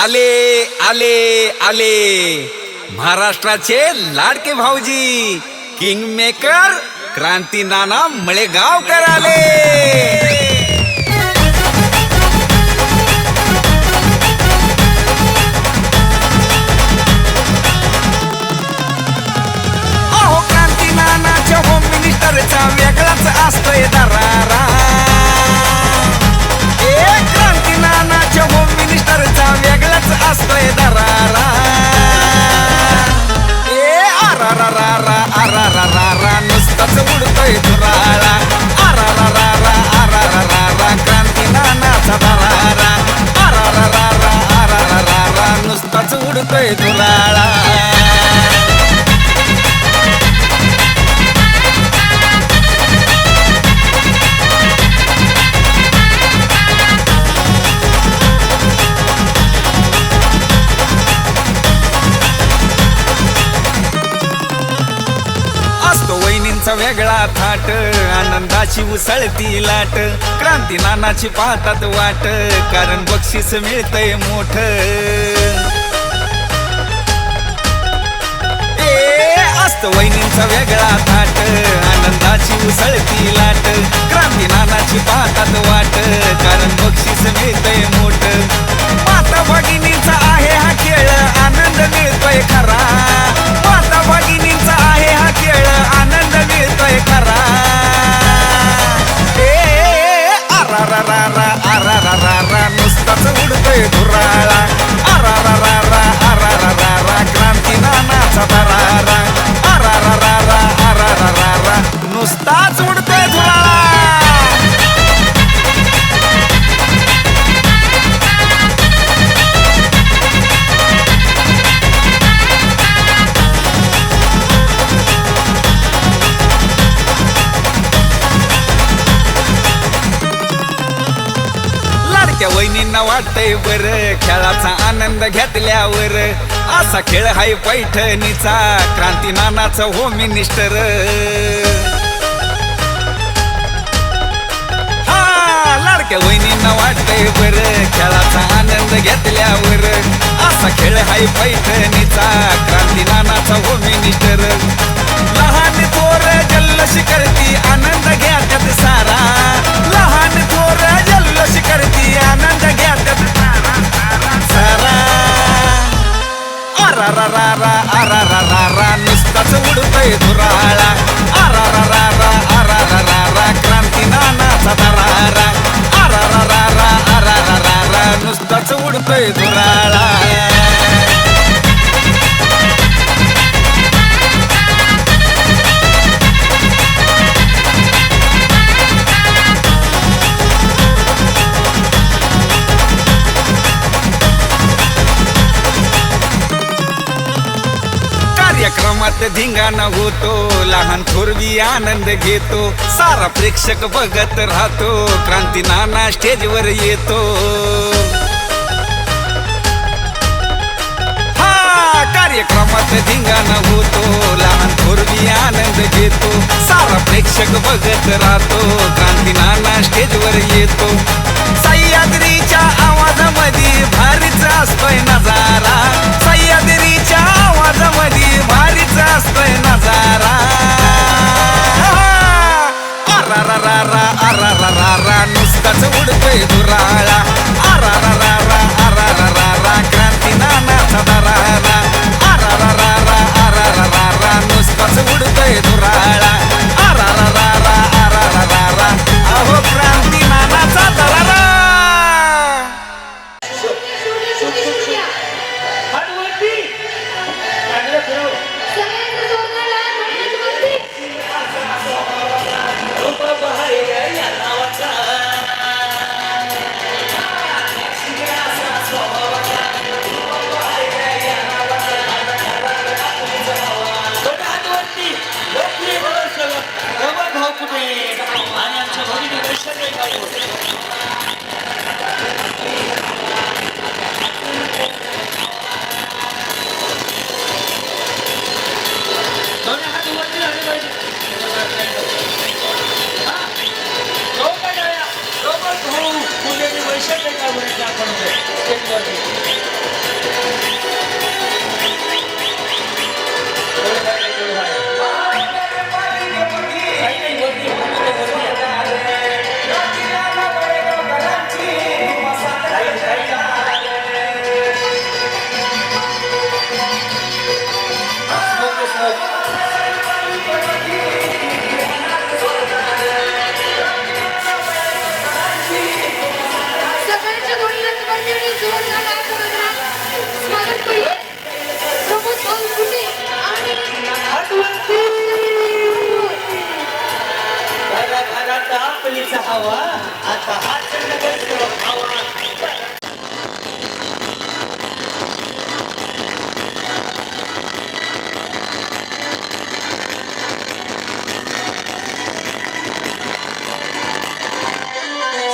आले आले आले महाराष्ट्राचे लाडके भाऊजी किंग मेकर क्रांती नाना मळेगावकर आले। अहो क्रांती नानाच्या होम मिनिस्टरचा वेगळाच असतोय दरारा। क्रांती नानाच्या होम मिनिस्टरचा वेगळाच असतोय दरारा। आरारारा नुसताच उडतोय धुराळा। आरारारा क्रांती नानाचा दरारा। आरारारा नुसताच उडतोय धुराळा। वहिनींचा वेगळा थाट, आनंदाची उसळती लाट, क्रांती नानाची पाहतात वाट, कारण बक्षीस मिळतंय मोठ। असत वहिनींचा वेगळा थाट, आनंदाची उसळती लाट, क्रांती नानाची पाहतात वाट, कारण बक्षीस मिळतंय मोठ। माता भगिनीचा आहे हा खेळ, आनंद मिळतोय खरा। माता भगिनीचा आहे हा खेळ, आनंद मिळतोय खरा। आरारारा नुसताच उडतोय धुराळा। आरारारा क्रांती नानाचा दरारा। आरारारा नुसताच उडतोय धुराळा। लाडक्या वहिनींना वाटतंय बर, खेळाचा आनंद घेतल्यावर। असा खेळ हाय पैठणीचा, क्रांती नानाचा होम मिनिस्टर। लाडक्या वहिनींना वाटतंय बर, खेळाचा आनंद घेतल्यावर। असा खेळ हाय पैठणीचा, क्रांती नानाचा होम मिनिस्टर। लहान थोर जल्लोष करती, आनंद घेतात सारा। लहान थोर जल्लोष करती, आनंद घेतात सारा। आरारारा नुसताच उडतोय धुराळा। आरारारा क्रांती नानाचा दरारा। आरारारा नुसताच उडतोय धुराळा। कार्यक्रमात धिंगाणा होतो, लहान थोरवी आनंद घेतो, सारा प्रेक्षक बघत राहतो, क्रांती नाना स्टेजवर येतो। कार्यक्रमात धिंगाणा होतो, लहान थोरवी आनंद घेतो, सारा प्रेक्षक बघत राहतो, क्रांती नाना स्टेजवर येतो। सह्याद्रीच्या आवाजामध्ये भारीच असतोय नजारा। सह्याद्रीच्या आवाजामध्ये भारीच असतोय नजारा। आरारारा नुसताच उडतोय धुराळा। आरारारा क्रांती नानाचा दरारा। आरारारा नुसताच उडतोय धुराळा। आरारारा अहो क्रांती नानाचा दरारा। मातीचा हवा आता हाच नगरसेवक हवा.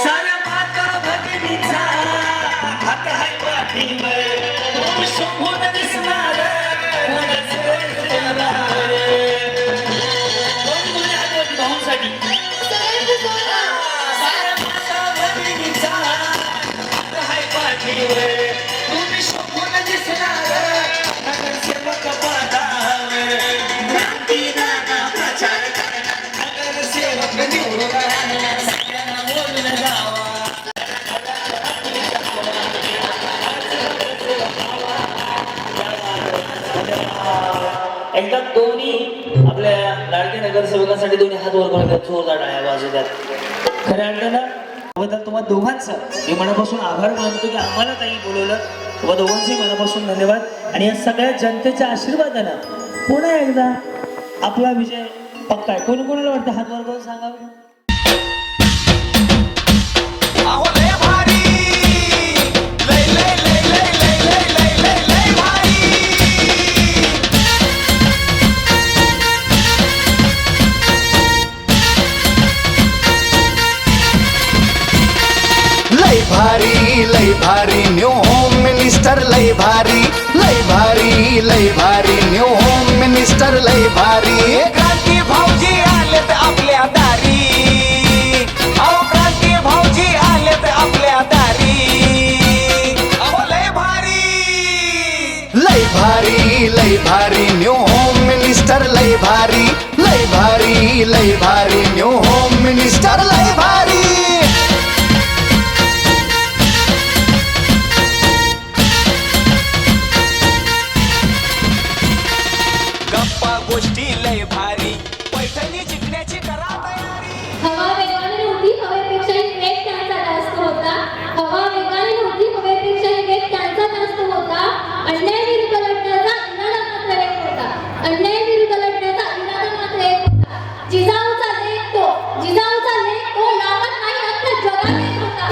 साऱ्या माता भगिनीचा हात हाय पाठीवर शंभून दिसणार भाऊसाठी साऱ्या माता भगिनीचा हात हाय पाठीवर तुम्ही शंभून दिसणार नगरसेवक पदावर. क्रांती नाना प्रचार करणार नगरसेवक निवडून आणणार सगळ्यांना बोलून जावा. एकदा दोन्ही आपल्या लाडक्या नगरसेवकांसाठी दोन्ही हात वर करून जोरदार टाळ्या वाजू द्यात. खऱ्या अर्थानं त्याबद्दल तुम्हाला दोघांचं मी मनापासून आभार मानतो की आम्हाला काही बोलवलं. तुम्हा दोघांचंही मनापासून धन्यवाद आणि या सगळ्या जनतेच्या आशीर्वादानं पुन्हा एकदा आपला विजय पक्का आहे. कोणी कोणाला वाटतं हात वर करून सांगावं. अहो लय भारी, लय लय लय लय लय लय लय लय लय भारी. लय भारी लय भारी न्यू होम मिनिस्टर लय भारी, लय भारी लय भारी न्यू होम मिनिस्टर लय भारी. क्रांती भाऊजी आलेत आपल्या दारी, अहो क्रांती भाऊजी आलेत आपल्या दारी. अहो लय भारी, लय भारी लय भारी न्यू होम मिनिस्टर लय भारी, लय भारी लय भारी न्यू होम मिनिस्टर लय भारी. गप्पा गोष्टी लय भारी, पैठणी जिंकण्याची करा तयारी. हवा वेगाने नव्हती, हवेपेक्षाही वेग त्यांचा जास्त होता. हवा वेगाने नव्हती, हवेपेक्षाही वेग त्यांचा जास्त होता. अन्यायाविरुद्ध लढण्याचा इरादा मात्र एक होता. अन्यायाविरुद्ध लढण्याचा इरादा मात्र एक होता. जिजाऊचा लेख तो लावत नाही अख्ख्या जगात एक होता.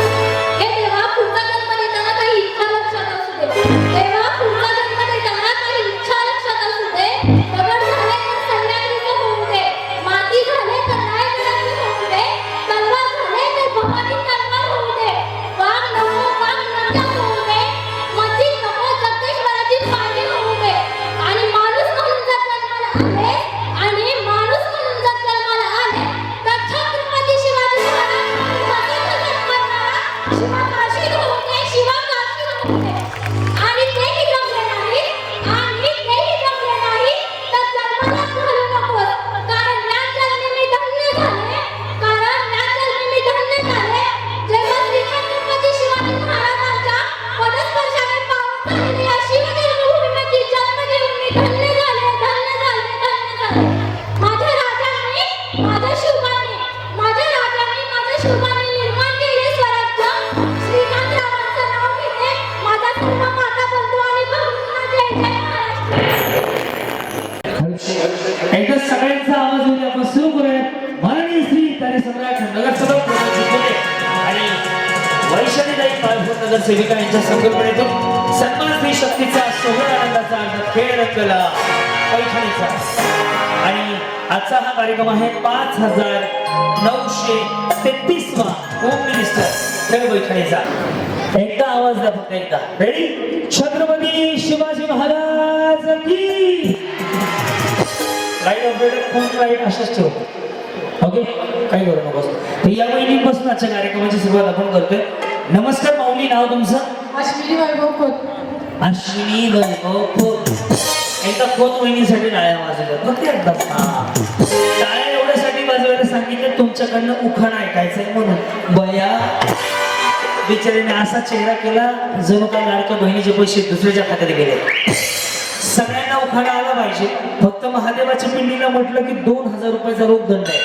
हे देवा पुढचा जन्म देताना काही इच्छा लक्षात असू दे. देवा पुढचा जन्म देताना काही इच्छा लक्षात असू दे. दगड झाले तर सह्याद्रीचं होऊ दे. माती झाले तर रायगडाचं होऊ दे. तलवार झाले तर भवानी तलवार होऊ दे. वाघ नको वाघ नंतर होऊ दे. मच्छी नको जगदीश्वराची पाणी होऊ दे. आणि माणूस म्हणून जर जन्माला आले तर छत्रपती शिवाजी महाराज शिवा काशी होऊ दे. शिवा काशी होऊ दे. आणि तेही जमले नाही तर जन्मालाच घालू नकोस. कारण या जन्मी मी धन्य झाले. जेव्हा श्री छत्रपती शिवाजी महाराजांच्या पदस्पर्शाने पावन झालेली या शिवजन्मभूमीमध्ये जन्म घेऊन मी धन्य झाले. माझ्या राजांनी माझ्या शिवबाने निर्माण केले स्वराज्य. श्रीकांतरावांचं नाव घेते. माझा सर्व माता बंधू आणि भाऊंना जय जय महाराष्ट्र. एकदा सगळ्यांचा आवाज होऊन आपण सुरू करूया. माननीय श्री कार्यसम्राट नगरसेवक आणि वैशालीताई पालघर नगरसेविका यांच्या संकल्पनेतून सन्मान स्त्री शक्तीचा सोहळा आनंदाचा खेळ रंगला पैठणीचा. आणि आजचा हा कार्यक्रम आहे 5933वा होम मिनिस्टर खेळ पैठणीचा. एकदा आवाज द्या फक्त एकदा. रेडी? छत्रपती शिवाजी महाराज की. लाईट ऑपरेटर फोन लाईट अशाच ठेव. ओके काही करू नकोस. तर या वहिनीपासून आजच्या कार्यक्रमाची सुरुवात आपण करतोय. नमस्कार माऊली, नाव तुमचं? अश्विनी वैभव खोत. अश्विनी वैभव खोत. एकदा खोत वहिनीसाठी टाळ्या वाजवल्या फक्त एकदा. टाळ्या एवढ्यासाठी वाजवायला सांगितलं तुमच्याकडनं उखाणा ऐकायचंय म्हणून. बया बिचारीने असा चेहरा केला जणू काय लाडक्या बहिणीचे पैसे दुसऱ्याच्या खात्यात गेले. सगळ्यांना उखाणा आला पाहिजे. फक्त महादेवाच्या पिंडीला म्हटलं की 2000 रुपयाचा रोख दंड आहे.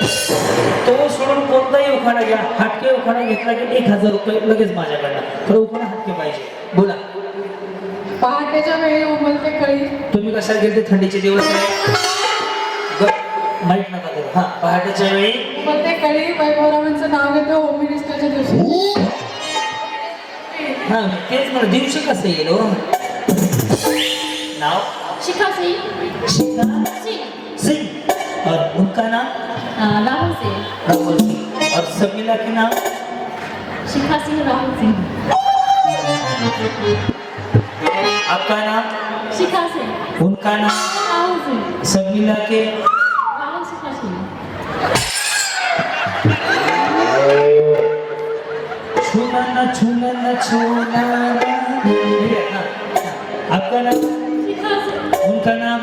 तो सोडून कोणताही उखाणा घ्या. हटके उखाणा घेतला की 1000 रुपये लगेच माझ्याकडनं. तर उखाणा हटके पाहिजे. बोला. पहाटेच्या वेळी उमलते कळी. तुम्ही कशाला गेले? थंडीचे दिवस आहे. माहित नका देऊ. हा, पहाटेच्या वेळी उमलते कळी वैभवरावांचं नाव घेतो होम मिनिस्टरच्या दिवशी. हा तेच मला दिवशी कसं येईल हो नाव शिखा सिंह. शिखा सिंह. सिंह और उनका नाम राहुल सिंह. राहुल सिंह और समीला के नाम शिखा सिंह राहुल सिंह. आपका नाम शिखा सिंह. उनका नाम राहुल सिंह. समीला के राहुल शिखा सिंह. छूना ना छूना ना छूना ना. ठीक है हाँ. आपका नाम शिखा सिंह. उनका नाम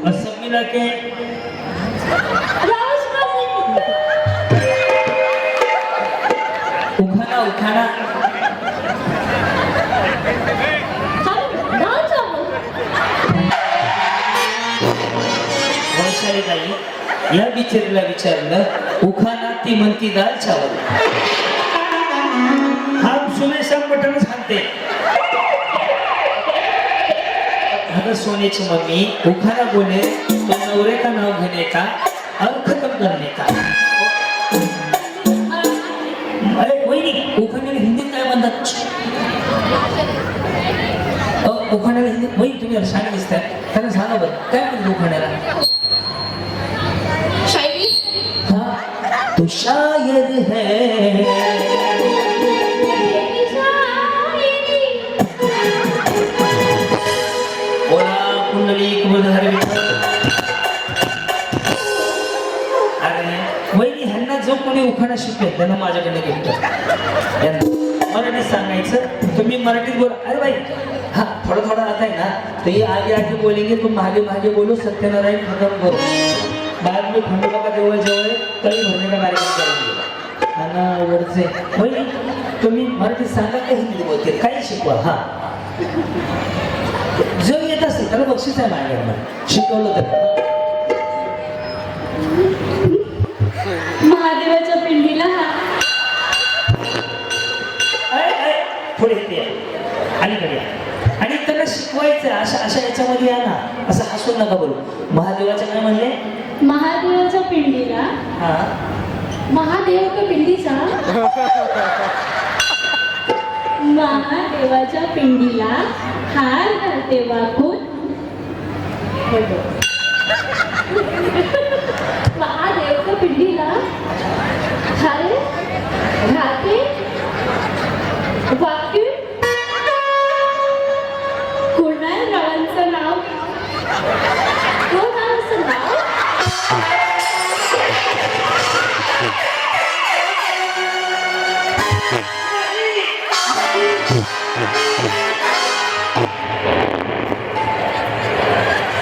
और समीला के राहुल शिखा सिंह. उखाना उखाना दाल चावल. वैशाली ताई या बिचारीला विचारलं उखाना ती म्हणती दाल चावल. हम सुने सब बटन सांगते अगर सोने की मम्मी उखाना बोले तो नवरे का नाम घेने का और खत्म करने का. अरे वहिनी उखाण्याला हिंदीत काय म्हणतात. उखाण्याला हिंदीत वही तुम्ही शाळेत दिसताय त्यांना सांगा बरं काय म्हणतात उखाण्याला. शायरी. हाँ तो शायद है बोला कुंडलिक वधार विठ्ठल. अरे वहिनी ह्यांना जो कोणी उखाणा शिकले त्यांना माझ्याकडे गिफ्ट मराठीत सांगायचं तुम्ही मराठीत बोल. अरे भाई हाँ थोड़ा थोड़ा आता है ना तो ये आगे आगे बोलेंगे तुम आगे आगे बोलो सत्यनारायण खत्म करो बाद में खंडोबा का देवळ जवळ तळी भरणे का कार्यक्रम करेंगे आणि वरचे वहिनी तुम्ही मराठीत सांगा का हिंदी बोलते काही शिकवा. हा जो येत असेल त्याला बक्षीस आहे माझ्याकडनं शिकवलं तर. महादेवाच्या पिंडीला पुढे येते अलीकडे या. आणि त्याला शिकवायचं अशा अशा याच्यामध्ये या ना असं हसून नका बोलू. महादेवाचं काय म्हणले महादेवाच्या पिंडीला हा महादेव का पिंडीचा महादेवाच्या पिंडीला हार घालते वाकून महादेवच्या पिंडीला हार घालते वाकून कुणालरावांचं नाव कोणाचं नाव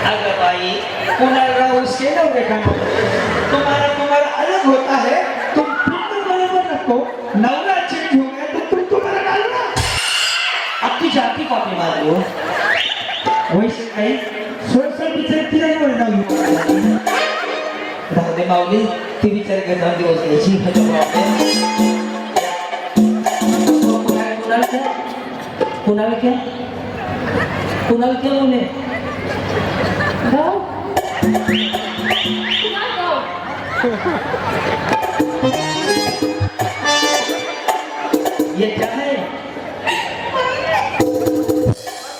अगर भाई कुणालराव से नवरे का नाम तुम्हारा तुम्हारा अलग होता है. तुम फिर बराबर रखो नवरा चेंज हो गया तो तुम तुम्हारा डालना. अब तुझी आपली कॉपी मारली हो वैसे काही सोडसर विचार तिला एवढं नाव घेऊ. राहू दे माऊली ती विचार करणार दिवस याची कुणाला क्या कुणाला क्या बोले ये क्या है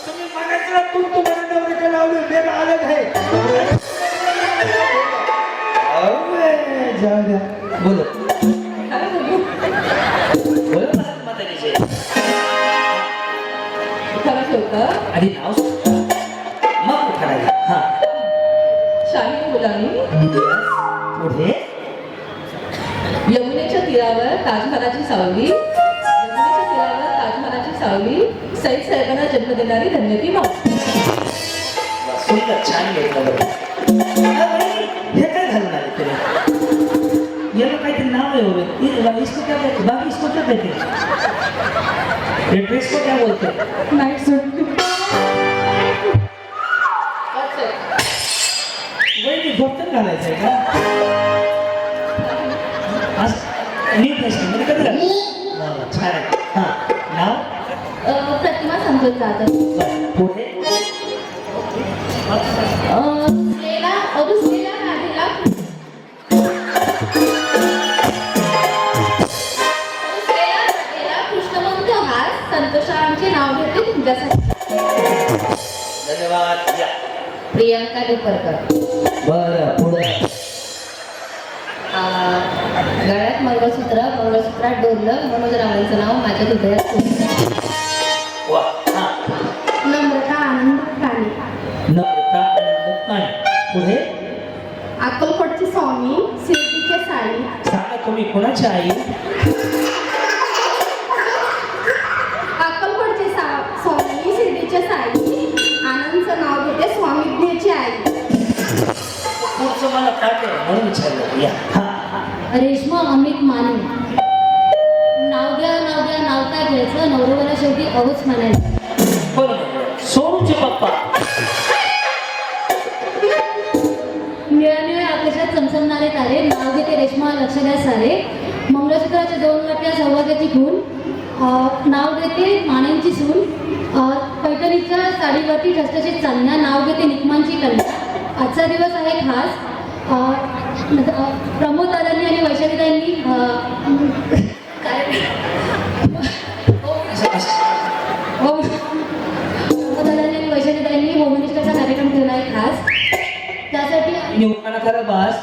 तुम्ही मागायचं तुम तुम्हारे नवरे का नाव मेरा अलग है. जाऊ द्या बोलो बोलो माताजीचे खरं ठेवतं आधी नाव सांगा. मग उखाणा. हा शाही मुलांनी पुढे यमुनेच्या तीरावर ताजमहालाची सावली यमुनेच्या तीरावर ताजमहालाची सावली सईद साहेबांना जन्म देणारी धन्य ती मावशी. सुंदर छान घेतलं बरं. हे काय घालून आले तुम्ही याला काहीतरी नाव आहे हो. इसको क्या कहते बाकी इसको क्या कहते ये ड्रेस को क्या बोलते नाईट सूट वही धोतर घालायचं आहे का आज नीट नसते म्हणजे कधी घाल छान आहे. हां नाव प्रतिमा संतोष जाधव. पुढे रुसलेला राधेला धन्यवाद या प्रियांका देवरकर. बरं पुढे गळ्यात मंगळसूत्रात डोरलं मनोज रावांचं नाव माझ्या हृदयात कोरलं. वा हा नम्रता आनंद काणे. नम्रता आनंद काणे. पुढे अक्कलकोटचे स्वामी शिर्डीचे साई. सांगा तुम्ही कोणाची आई अक्कलकोटचे स्वामी शिर्डीचे साई. आनंदचं नाव घेते स्वामीज्ञाची आई. पुढचं मला पाठ आहे म्हणून विचारलं या हा रेश्मा अमित माने. नाव द्या नाव काय घ्यायचं नवऱ्याला शेवटी अवच म्हणायचं. बरोबर सोनूचे पप्पा निळ्या आकाशात चमचमणारे तारे. नाव घेते रेश्मा लक्ष द्या सारे. मंगळसूत्राच्या 2 वाट्या सौभाग्याची खून. नाव देते मानेंची सून. पैठणीच्या साडीवरती ठसठशीत चांदण्या. नाव घेते निकमांची कन्या. आजचा दिवस आहे खास. प्रमोद दादांनी आणि वैशालीदांनी काय प्रमोद दादांनी आणि वैशालीदांनी होमनिष्ठाचा कार्यक्रम ठेवला आहे खास. त्यासाठी निवडणा खरं बास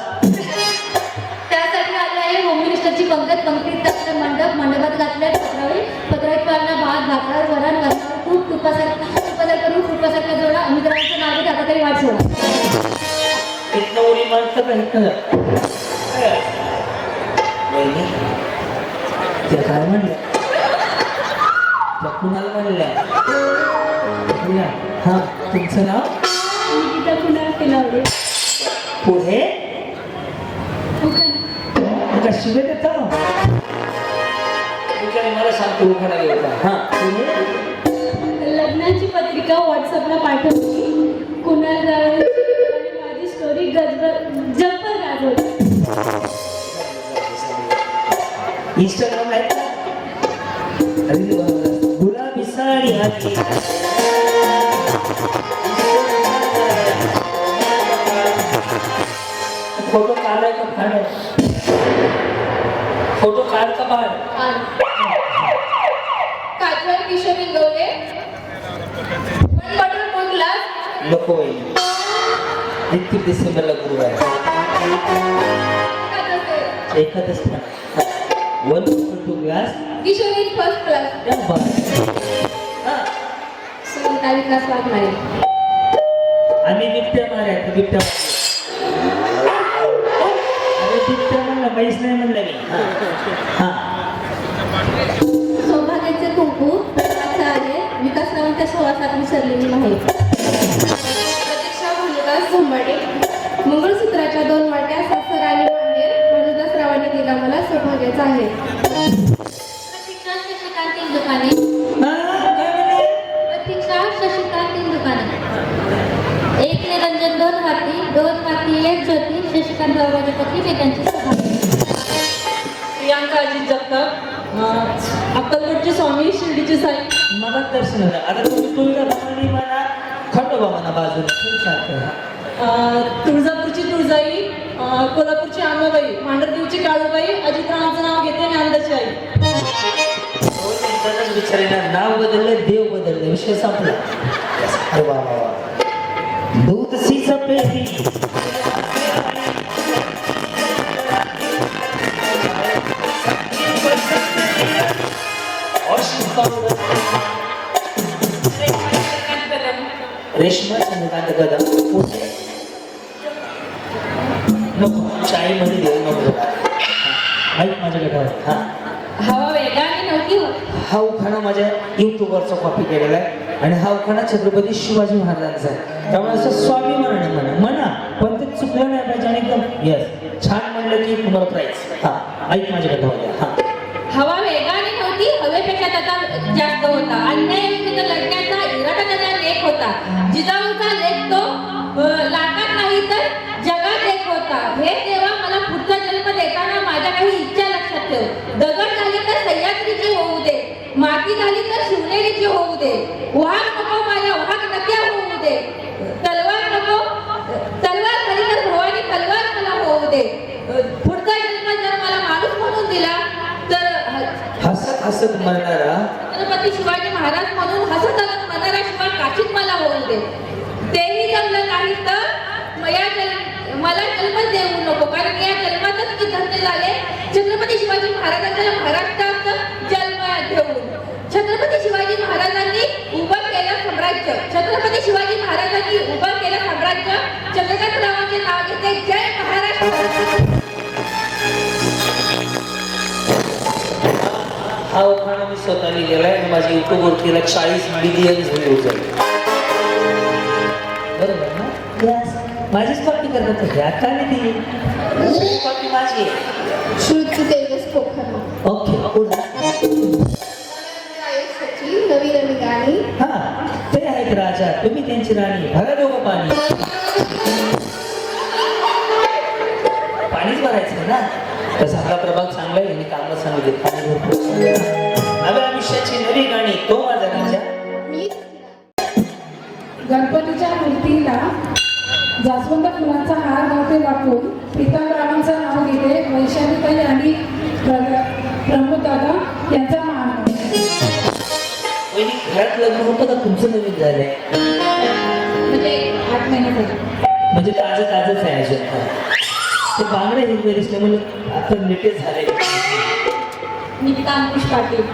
त्यासाठी आले आहे होमनिष्ठाची पंक्तीत टाकलं मंडपात घातल्या पत्रावळी पाळणा भात भाकर वरण वरणावर खूप तुपासारखा करून तुपासारखा जोडा. अमित्रांचं नाव घेत आता तरी वाट सोडा. इथनं उडी मारतं का इथनं त्या काय म्हणल्या त्या कुणाला म्हणल्या हा तुमचं नाव निकिता कुणाल केलावडे. पुढे का शिवे देता मला सांगतो उखाणा घेऊन हा पुढे लग्नाची पत्रिका व्हॉट्सअपला पाठवली. कुणाल रावळची आणि माझी स्टोरी जब्बर गाजवली. इंस्टाग्राम आहे का? अरे गुलाबी साडी घातली फोटो काढाय का फाड फोटो काढ का फाड काजल किशोरी गवळे. Butter glass. नको बाई 31 डिसेंबरला गुरु आहे एखादच पण 1.2 ग्लास किशोरी फर्स्ट क्लास. या बाय सुनीता विकास वाघमारे. आम्ही बिबट्या माऱ्या बिबट्या अरे बिबट्या म्हणलं काहीच नाही म्हणलं मी हा सौभाग्याचे कुंकू. विकासरावांच्या सहवासात विसरलेली माहिती. प्रतीक्षा भानुदास झंबाडे. मंगळसूत्राच्या 2 वाट्या सासर आणि माहेर. भानुदासरावांनी दिला मला सौभाग्याचा आहे. प्रतीक्षा शशिकांत दुकाने. प्रतीक्षा शशिकांत दुकाने. 1 निरंजन 2 हाती 1 ज्योती. शशिकांत बाबाच्या पत्नी वेदांची सौभाग्य. प्रियांका अजित जगताप. अक्कलकोटचे स्वामी शिर्डीचे साई. मला दर्शन झालं आता तुम्ही भवानी म्हणा खंडोबा म्हणा बाजूला तुळजापूरची तुळजाई. कोल्हापूरची आंबाबाई. मांढरदेवची काळूबाई. अजितरावांचं नाव घेते ज्ञानदाची आई. बिचारीला नाव बदललं देव बदललं विषय संपला अरे वा वा वा दूध सी सफेदी रेशमा चंद्रकांत कदम नको चाळीमध्ये देऊ नको ऐक माझ्या गटावर हा हवा वेगाने नव्हती होत. हा उखाणा माझ्या युट्यूबवरचा कॉपी केलेला आहे आणि हा उखाणा छत्रपती शिवाजी महाराजांचा आहे त्यामुळे असं स्वाभिमानाने म्हणा पण ते चुकलं नाही पाहिजे आणि एकदम यस छान म्हणलं की तुम्हाला प्राईज हा ऐक माझ्या गटावर हा हवा वेगाने नव्हती हवेपेक्षा त्याचा जास्त होता. अन्याय विरुद्ध लढण्याचा इरादा त्याचा लेख होता. जिजाऊचा लेख तो लाटात नाही तर जगात एक होता. हे देवा मला पुढचा जन्म देताना माझ्या काही इच्छा लक्षात ठेव. दगड झाली तर सह्याद्रीची होऊ दे. माती झाली तर शिवनेरीची होऊ दे. वाघ नको माझ्या वाघ नक्या होऊ दे. तलवार नको तलवार झाली तर भवानी तलवार मला होऊ दे. पुढचा जन्म जर मला माणूस म्हणून दिला तर हसत हसत म्हणणारा छत्रपती शिवाजी महाराज म्हणून हसत हसत म्हणणारा शिवाय काशीत मला होऊ दे. आपल्याला महाराष्ट्रात जन्म घेऊन. छत्रपती शिवाजी महाराजांनी उभं केलं साम्राज्य. छत्रपती शिवाजी महाराजांनी उभं केलं साम्राज्य. चंद्रकांतरावांचे नाव घेते. जय महाराष्ट्र. हा उखाणा मी स्वतः लिहिलेला आहे आणि माझ्या युट्यूबवरती 40 मिलियन व्ह्यूज आहेत. बरोबर ना? Yes. माझीच कॉपी करतात ह्या का नाही ती कॉपी माझी आहे. श्रुत तेजस पोखर ओके नवी नवी गाणी. हा ते आहेत राजा तुम्ही त्यांची राणी भरा दोघं पाणी. पाणीच भरायचं ना. तसा आपला प्रभाग चांगला आहे आणि कामं सांगितले पाणी भरपूर. नव्या आयुष्याची नवी गाणी तो माझा राजा. मी गणपतीच्या मूर्तीला जास्वंद फुलांचा हार घालते वापरून पितांबरावांचं नाव घेते. वैशालीताई आणि प्रमोददादा यांचा मान. वहिनी घरात लग्न होतं का तुमचं नवीन झालंय? म्हणजे 8 महिने झाले. म्हणजे ताजंच आहे अजून. ते बांगडे हिरवे दिसल्यामुळे आता लेटेस्ट झाले. निकिता अंकुश पाटील.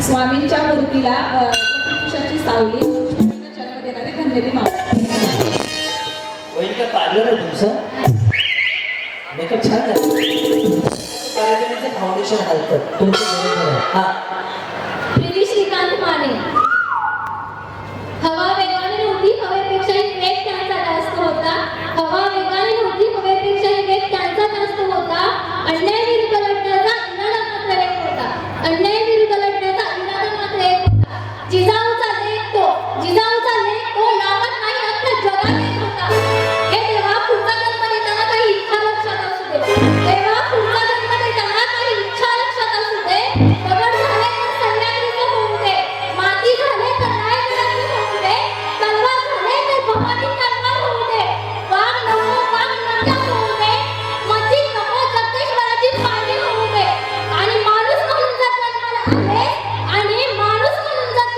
स्वामींच्या मूर्तीला पुरुषाची सावली जन्म देणारे धन्यती मावळे. वहिनी का पार्लर आहे तुमचं? मेकअप छान आहे. फाउंडेशन घालतात तुमचं बरोबर आहे. हा प्रीती श्रीकांत माने. हवा वेगाने नव्हती हवेपेक्षाही वेग त्यांचा जास्त होता. हवा वेगाने नव्हती हवेपेक्षाही वेग त्यांचा जास्त होता. अन्याय विरुद्ध लढण्याचा इरादा मात्र एक होता. अन्याय विरुद्ध लढण्याचा इरादा मात्र एक होता. जिजाऊचा लेख तो लावत नाही अख्ख्या जगात एक होता. हे देवा पुढचा जन्म देताना काही इच्छा लक्षात असू दे. देवा पुढचा जन्म देताना काही इच्छा लक्षात असू दे. दगड झाले तर सह्याद्रीचं होऊ दे. माती झाले तर रायगडाचं होऊ दे. तलवार झाले तर भवानी तलवार होऊ दे. वाघ नको वाघ नका होऊ दे. मस्जिद नको जगदीश्वराची पाणी होऊ दे. आणि माणूस म्हणून जर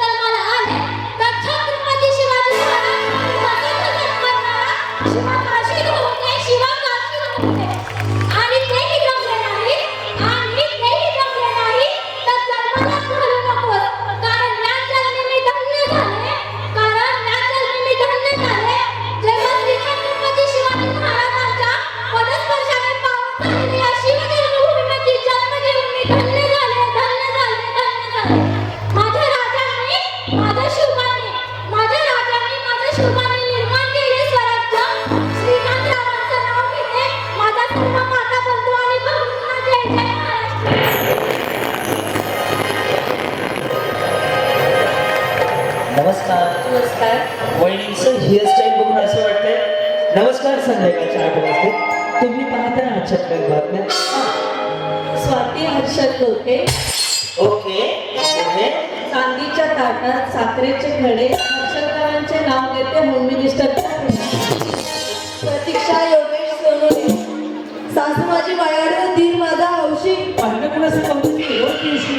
जन्माला आले तर छत्रपती शिवाजी महाराज शिवा काशीद होऊ दे. शिवा काशीद होऊ दे. आणि तेही जमले नाही तर जन्मालाच घालू नकोस. कारण या जन्मी मी धन्य झाले. जेव्हा श्री छत्रपती शिवाजी महाराजांच्या पदस्पर्शाने पावन झालेली या शिवजन्मभूमीमध्ये जन्म घेऊन मी धन्य झाले. माझ्या राजांनी माझ्या शिवबाने निर्माण केले स्वराज्य. श्रीकांतरावांचं नाव घेते. माझा सर्व माता बंधू आणि भाऊंना जय जय महाराष्ट्र. नमस्कार. वहिनींचं हेअरस्टाईल बघून असं वाटतंय नमस्कार. संध्याकाळच्या 8 वाजते तुम्ही पाहता ना आजच्या ट्रेक बातम्या. स्वाती हर्षद लोके. ओके पुढे. चांदीच्या ताटात साखरेचे खडे हर्षदरावांचे नाव घेते. होम मिनिस्टरच्या प्रतीक्षा योगेश सोनोने. सासू माझी मायाडे दीर माझा हौशी. पाहिलं कुणाचं कौतुक आहे? रोज दिवशी.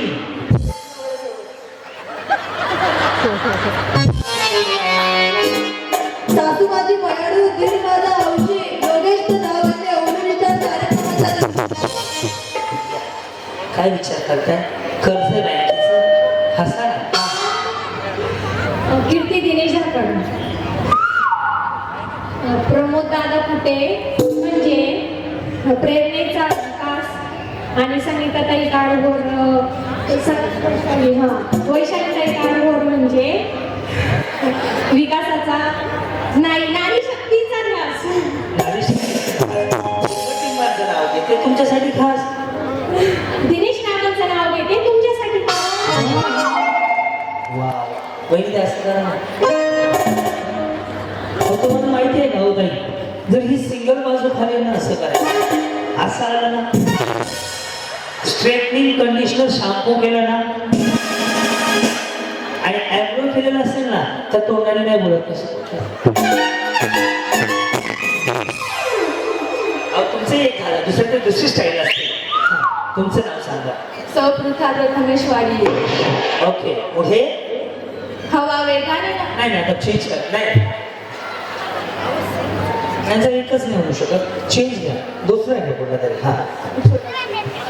सासू माझी मायाडे दीर माझा हौशी. योगेश नाव घेते. होम मिनिस्टर कार्यक्रमाचा. काय विचार करताय? कर्ज बँकेचं हसा ना. कीर्ती दिनेश धाकड. प्रमोद दादा कुटे म्हणजे प्रेरणेचा विकास आणि संगीताताई काळभोर. वैशालीताई काळभोर म्हणजे विकासाचा नाही नारी शक्तीचा ध्यास. नारी टिंबाचं नाव घेते तुमच्यासाठी खास. दिनेश नावांचं नाव घेते तुमच्यासाठी. वाव वहिनी असं करा ना. तुम्हाला माहिती आहे का हो ताई, जर ही सिंगल बाजू खाली ना असं करायचं. असं आलं ना स्ट्रेटनिंग कंडिशनर शॅम्पू केलं ना आणि ॲब्रो केलेलं असेल ना तर तोंडाने नाही बोलत कसं. तुमचं एक झालं दुसरं तर दुसरी स्टाईल असते. तुमचं नाव सांगा. सौपृथा प्रथमेश वाडी. ओके पुढे. हवा वेगाने नाही आता चेंज कर. नाही त्यांचा एकच नाही होऊ शकत. चेंज घ्या दुसरा घ्या कुठला तरी. हा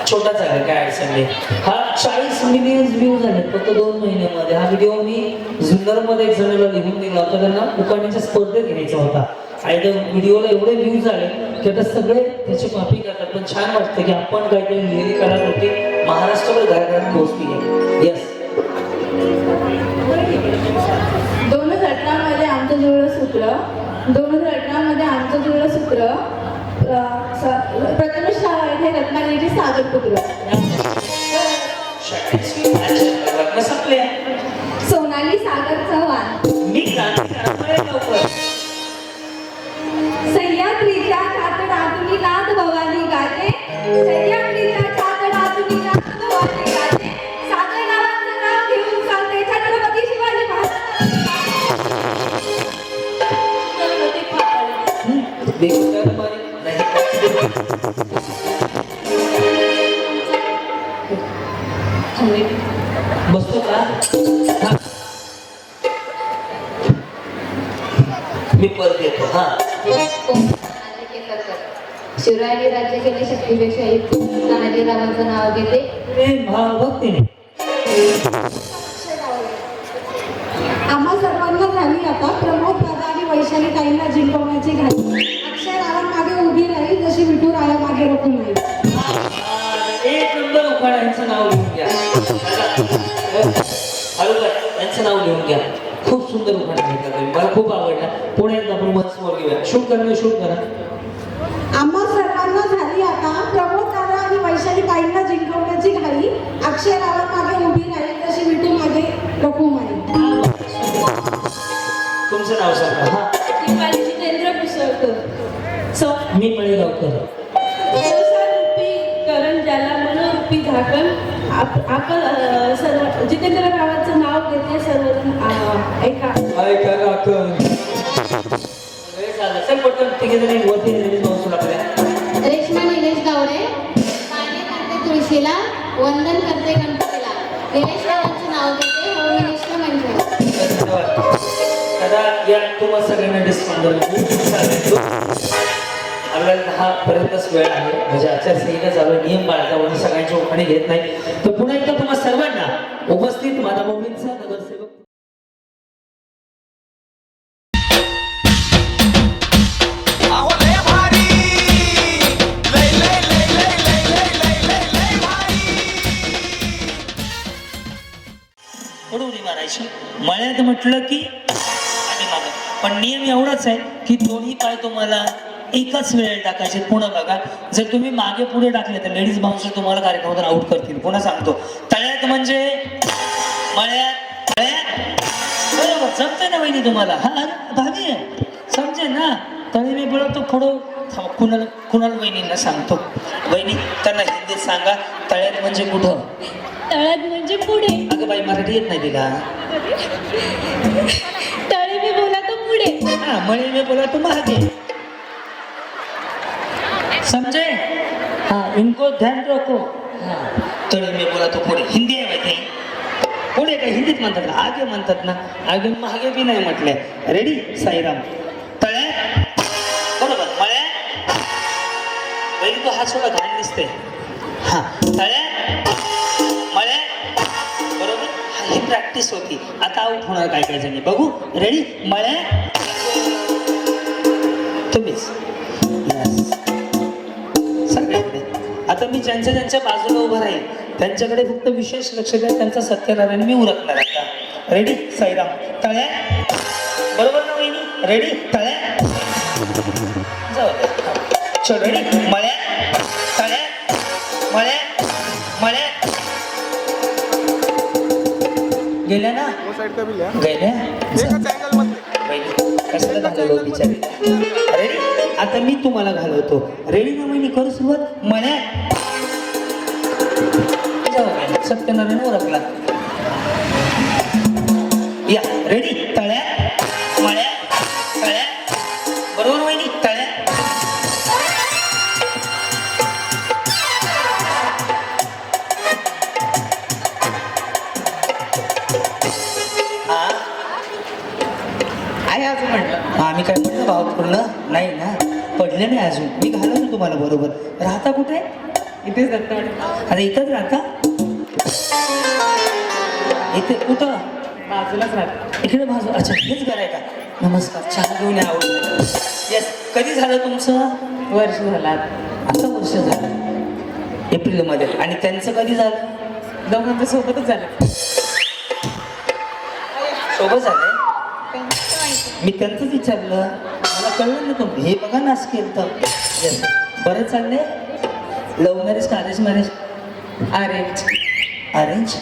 छोटाच आहे काय अडचण नाही. हा 40 मिलियन व्ह्यू झाले फक्त 2 महिन्यामध्ये. हा व्हिडिओ मी जुन्नरमध्ये एक जणाला लिहून दिला होता, त्यांना उखाण्याच्या स्पर्धेत घ्यायचा होता आणि त्या व्हिडिओला एवढे व्ह्यूज झाले की आता सगळे त्याची कॉपी करतात. पण छान वाटतं की आपण काहीतरी लिहिली कलाकृती महाराष्ट्रावर घराघरात पोहोचली आहे. येस, 2018 मध्ये आमचं जुळलं सूत्र 2018 मध्ये आमचं जुळलं सूत्र प्रथमेश रावळ हे रत्नागिरीचे सागर पुत्र. लग्न संपले. सोनाली सागर चव्हाण. मी क्रांतिकारक लवकर. सह्याद्रीच्या कातडातून नाद भवानी गाते. सह्याद्रीच्या कातडातून नाद भवानी गाते. सागर नावाचं नाव घेऊन सांगते छत्रपती शिवाजी महाराज. बेगुसराय मारी नाही. बसतो का? हा. मी परत येतो. हा, शिवरायांनी राज्य केले शक्तीपेक्षा तानाजीरावांचं नाव घेते. भक्तीने आम्हा सर्वांना झाली आता प्रमोद दादा आणि वैशाली ताईंना जिंकवण्याची घाई. अक्षय रावण मागे उभी राहील जशी विठू राया मागे रोखून राहील. एक नंबर उखाणा. यांचं नाव लिहून घ्या. हळूकर यांचं नाव लिहून घ्या. खूप सुंदर उखाणा घेतला तुम्ही, मला खूप आवडला. पुढे एकदा आपण वन समोर घेऊया. शूट करा. आम्हा सर्वांना झाली आता प्रमोद दादा आणि वैशाली ताईंना जिंकवण्याची घाई. अक्षय रावण मागे उभी राहील जशी विठू मागे रोखून राहील. तुमचं नाव सांगा. हा, दीपाली जितेंद्र कुसळकर. मी मळेगावकर. संसाररूपी करण ज्याला मनोरूपी झाकण. आपण सर्व जितेंद्र रावांचं नाव घेते सर्वजण ऐका. ऐका राखण. चल पटकन तिघे जणी वरती पाहू लागल्या. रेश्मा निलेश गावडे. पाणी करते तुळशीला, वंदन करते गणपतीला. निलेश रावांचं नाव घेते. होळी निष्ठ म्हणजे दादा या तुम्हाला सगळ्यांना डिस्काउंट आपल्याला 10 पर्यंतच वेळ आहे. म्हणजे आचारसंहिता चालू नियम पाळता म्हणून सगळ्यांची उखाणे घेत नाही. तर पुन्हा एकदा तुम्हाला सर्वांना उपस्थित माझा मुंबईचा नगरसेवक अहो लय भारी, लय लय लय लय लय लय लय लय लय भारी. उडी मारायची. मळ्यात म्हटलं की आणि मागं. पण नियम एवढाच आहे की दोन्ही पाय तुम्हाला एकाच वेळेला टाकायचे. पुन्हा बघा, जर तुम्ही मागे पुढे टाकले तर लेडीज बाउन्सर तुम्हाला कार्यक्रमातून आउट करतील. पुन्हा सांगतो, तळ्यात म्हणजे मळ्यात. बरोबर जमतंय ना वहिनी तुम्हाला? हा भाभी आहे, समजेल ना? तळी मी बोलतो पुढं. कुणाला वहिनींना सांगतो. वहिनी त्यांना हिंदीत सांगा तळ्यात म्हणजे कुठं. तळ्यात म्हणजे पुढे. अगं बाई मराठी येत नाही तिला. तळे मी बोला तो पुढे. हा, मळी मी बोला तो मागे. समझे? हाँ, इनको ध्यान रखो. हाँ, तळे मी बोला तो पुढे. हिंदी आहे माहिती. पुढे काय हिंदीत म्हणतात ना, आगे म्हणतात ना. आगे मागे बी नाही म्हटलंय. रेडी? साईराम. तळ्यात बरोबर. मळ्यात पहिली तो हात सोडा, घाण दिसते. हा, तळ्यात मळ्यात बरोबर. ही प्रॅक्टिस होती. आता आऊट होणार काय काय जणी बघू. रेडी? मळ्यात तुम्हीच. सगळ्यांकडे. आता मी ज्यांच्या ज्यांच्या बाजूला उभं राहील त्यांच्याकडे फक्त विशेष लक्ष द्या. त्यांचा सत्यनारायण मी उरकणार आता. रेडी? साईराम. तळ्यात बरोबर ना वहिनी? रेडी? तळ्यात जाऊ दे. चल रेडी? मळ्यात तळ्यात मळ्यात मळ्यात. गेल्या ना? गेल्या कशाला घालवलं बिचारी. रेडी? आता मी तुम्हाला घालवतो. रेडी ना वहिनी? करू सुरुवात. मळ्यात सत्यनारायण ओळखला. या रेडी? तळ्यात मळ्यात तळ्यात बरोबर वहिनी? तळ्यात. हा आहे अजून म्हटलं. हा मी काय म्हटलं भावपूर्ण नाही ना? पडले नाही अजून. मी घालवतो तुम्हाला बरोबर. राहता कुठे? इथेच दत्तावाडी आता इथंच राहता इथे कुठं बाजूलाच राहते. इकडे बाजू अच्छा हेच घर आहे का नमस्कार चहा घेऊन या आवडलं येस कधी झालं तुमचं वर्ष झाला आता वर्ष झालं एप्रिलमध्ये आणि त्यांचं कधी झालं दोघांचं सोबतच झालं. सोबत झालंय मी त्यांचंच विचारलं मला कळलं ना तो हे बघा नाच केलं तर येस बरं चाललंय लव्ह मॅरेज का अरेंज मॅरेज अरेंज. अरेंज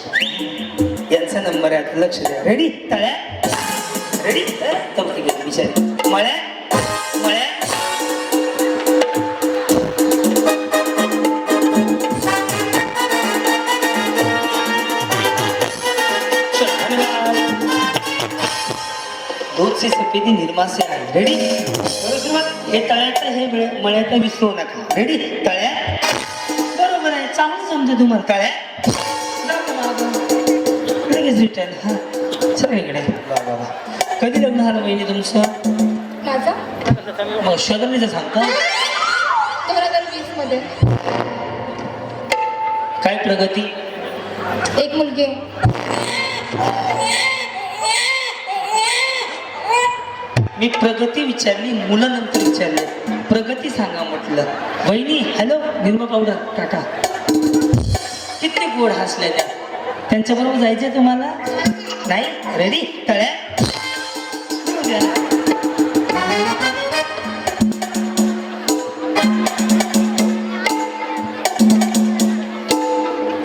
यांचा नंबर आहे आता लक्ष द्या रेडी तळ्या रेडी तवती गेली विचारी मळ्या मळ्या दूध से सफेदी निर्मा से आहे रेडी हे तळ्याचं हे मळ्याचं विसरू नका रेडी तळ्या बरोबर आहे चांगलं समजा तुम्हाला तळ्या लगेच रिटर्न हा चल इकडे वा कधी लग्न झालं बहिणी तुमचं माझं मग शोधनीचं सांगता 2020 मध्ये काय प्रगती एक मुलगी मी प्रगती विचारली मुलं नंतर विचारले प्रगती सांगा म्हटलं वहिनी हॅलो निर्मा पावडर टाटा किती गोड हसल्या त्या त्यांच्याबरोबर जायचंय तुम्हाला नाही रेडी तळ्या येऊ द्या.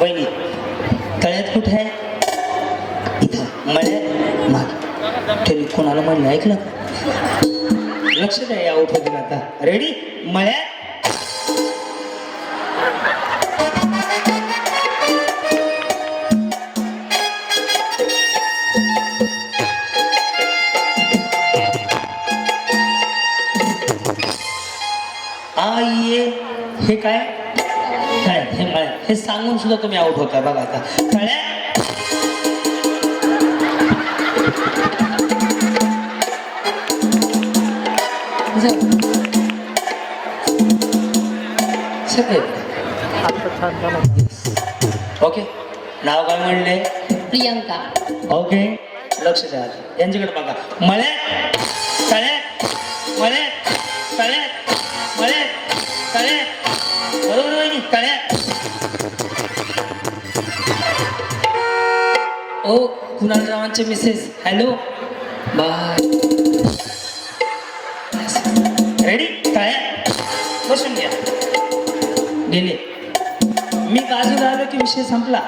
वहिनी तळ्यात कुठे आहे इथं मळ्यात माग तरी कोणाला म्हणलं ऐकलं लक्ष द्या या आउट होतील आता रेडी मळ्यात ये हे काय काय हे मळ्यात हे सांगून सुद्धा तुम्ही आउट होता बघा आता तळ्यात ओके नाव काय म्हणले प्रियंका ओके लक्ष द्या यांच्याकडे बघा मळ्यात तळ्यात मळ्यात तळ्यात मळ्यात तळ्यात बरोबर वहिनी तळ्यात ओ कुणालरावांचे मिसेस हॅलो बाय रेडी तळ्यात बसून घ्या गेले मी बाजूला आलो की विषय संपला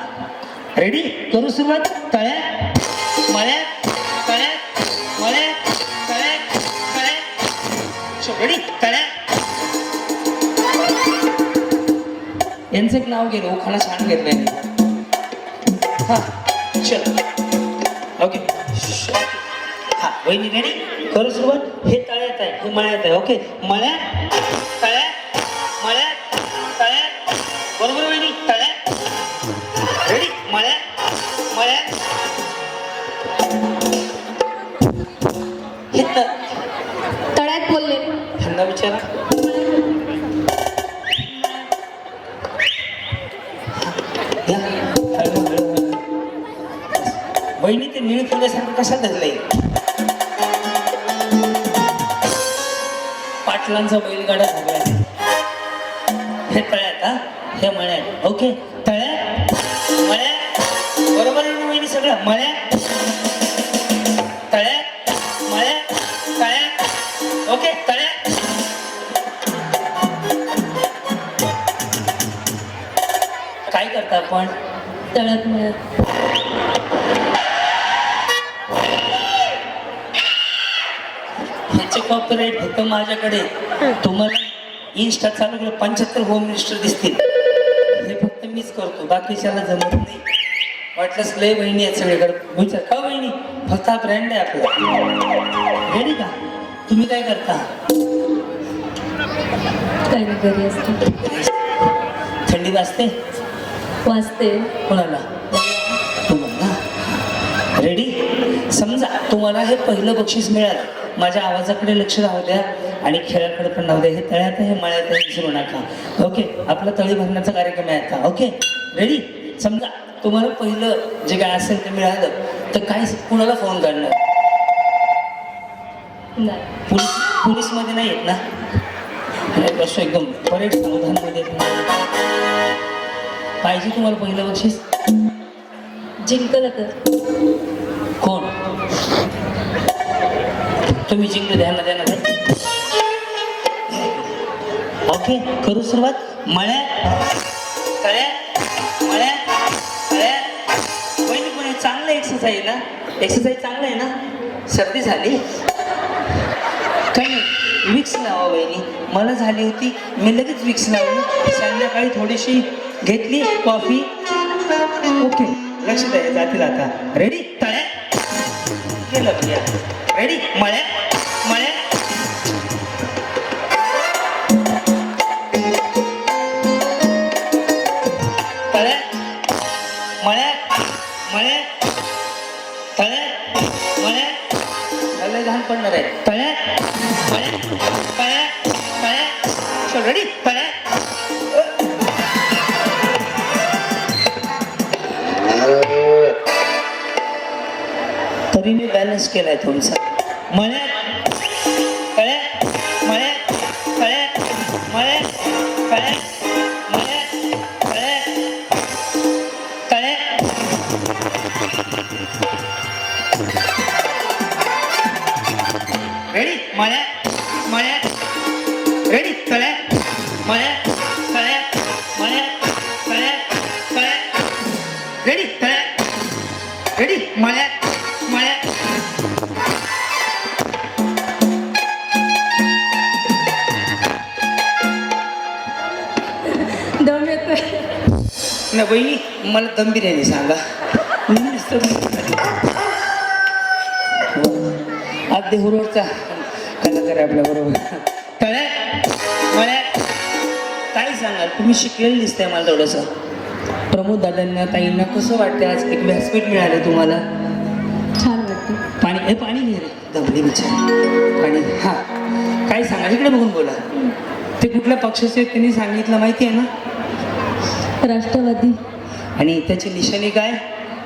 रेडी करू सुरुवात तळ्यात मळ्यात तळ्यात मळ्यात तळ्यात तळ्यात रेडी तळ्यात यांचं एक नाव गेलं उखाणा छान घेतलंय हा चल ओके हा वहिनी रेडी करू सुरुवात हे तळ्यात आहे हे मळ्यात आहे ओके मळ्यात तळ्यात मळ्यात तळ्यात बरोबर वहिनी तळ्यात रेडी मळ्यात मळ्यात हे तळ्यात बोलले त्यांना विचारा या, हळू, हळू. वहिनी ते निळ फुल्यासारखं कशा धरलंय पाटलांचा बैलगाडा झाला हे तळ्यात हा हे मळ्यात ओके तळ्यात मळ्यात बरोबर आहे ना वहिनी सगळं मळ्यात तळ्यात मळ्यात तळ्यात ओके तळ्यात काय करता आपण तळ्यात मळ्यात ह्याचे कॉपीराईट होतं माझ्याकडे तुम्हाला इन्स्टा चालू केलं 75 होम मिनिस्टर दिसतील हे फक्त मीच करतो बाकीच्याला जमत नाही वाटलंच लय बहिणी आहेत सगळीकडे विचार का बहिणी फक्त हा ब्रँड आहे आपला रेडी का तुम्ही काय करता काही नाही घरी असते थंडी वाजते वाचते कोणाला तुम्हाला रेडी समजा तुम्हाला हे पहिलं बक्षीस मिळालं माझ्या आवाजाकडे लक्ष राहू द्या आणि खेळाकडे पण नव्हते. हे तळ्यात हे मळ्यात आहे, विसरू नका. ओके, आपला तळी भरण्याचा कार्यक्रम आहे आता. Okay, ready? समजा तुम्हाला पहिलं जे काय असेल ते मिळालं तर काय कुणाला फोन करणार? पोलीसमध्ये नाही येत ना? कसं एकदम परेड सावधानमध्ये पाहिजे तुम्हाला पहिलं बक्षीस? जिंकलं तर कोण? तुम्ही जिंकले, ध्यान द्या. ओके, करू सुरुवात. मळ्या तळ्या मळ्या तळ्या. वहिनी पण चांगलं एक्सरसाइज ना? एक्सरसाइज चांगलं आहे ना? सर्दी झाली काही नाही, विक्स लावा वहिनी. मला झाली होती, मी लगेच विक्स लावली. संध्याकाळी थोडीशी घेतली कॉफी. ओके, लक्ष द्या, जातील आता. रेडी? तळ्या केलं भैया. रेडी? मळ्या मळ्या तळ्या मळ्या मळ्या तळ्या मळ्या. लय घाण पडणार आहे. तळ्या मळ्या तळ्या तळ्या. रेडी? तळ्या. तरी मी बॅलन्स केलाय तुमचा. मळ्या तळ्या मळ्या तळ्या मळ्या तळ्या मळ्या तळ्या तळ्या. रेडी? मळ्या मळ्या. रेडी? तळ्या मळ्या तळ्या मळ्या तळ्या तळ्या. रेडी? तळ्या. रेडी? मळ्या मळ्या. दम येतोय. ना बहिणी, मला दम बिर्याणी सांगा. आज देहुरोडचा कलाकार आहे आपल्या बरोबर. तळ्या मळ्या. काय सांगाल? तुम्ही शिकलेलं दिसतंय मला थोडंसं. प्रमोद दादांना ताईंना कसं वाटतं? आज एक व्यासपीठ मिळालं तुम्हाला. छान वाटतं. पाणी हे पाणी घे रे, दमली बिचारी. पाणी. हां, काय सांगा? इकडे बघून बोला. ते कुठल्या पक्षाचे आहेत त्यांनी सांगितलं माहिती आहे ना? राष्ट्रवादी. आणि त्याची निशाणी काय?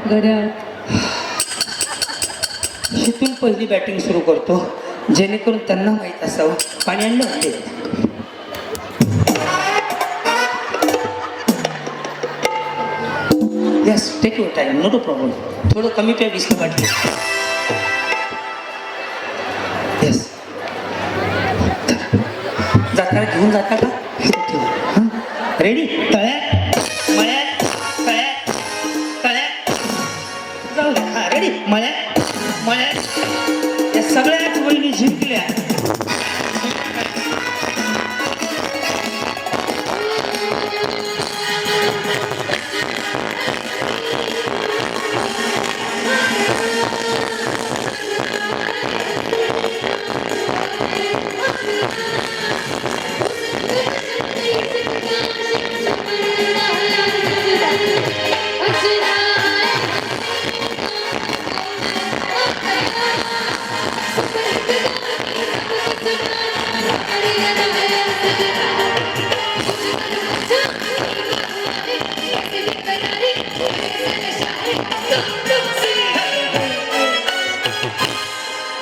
घड्याळ. इथून पहिली बॅटिंग सुरू करतो जेणेकरून त्यांना माहीत असावं. पाणी आणलं म्हणजे yes, take your time, no problem. थोडं कमी प्या, 20 वाटले. येस, जाता घेऊन जाता का? हां, रेडी? तळ्या मळ्या तळ्या तळ्या. जाऊ द्या. हां, रेडी? मळ्या मळ्या. या सगळ्याच वहिनी जिंकल्या.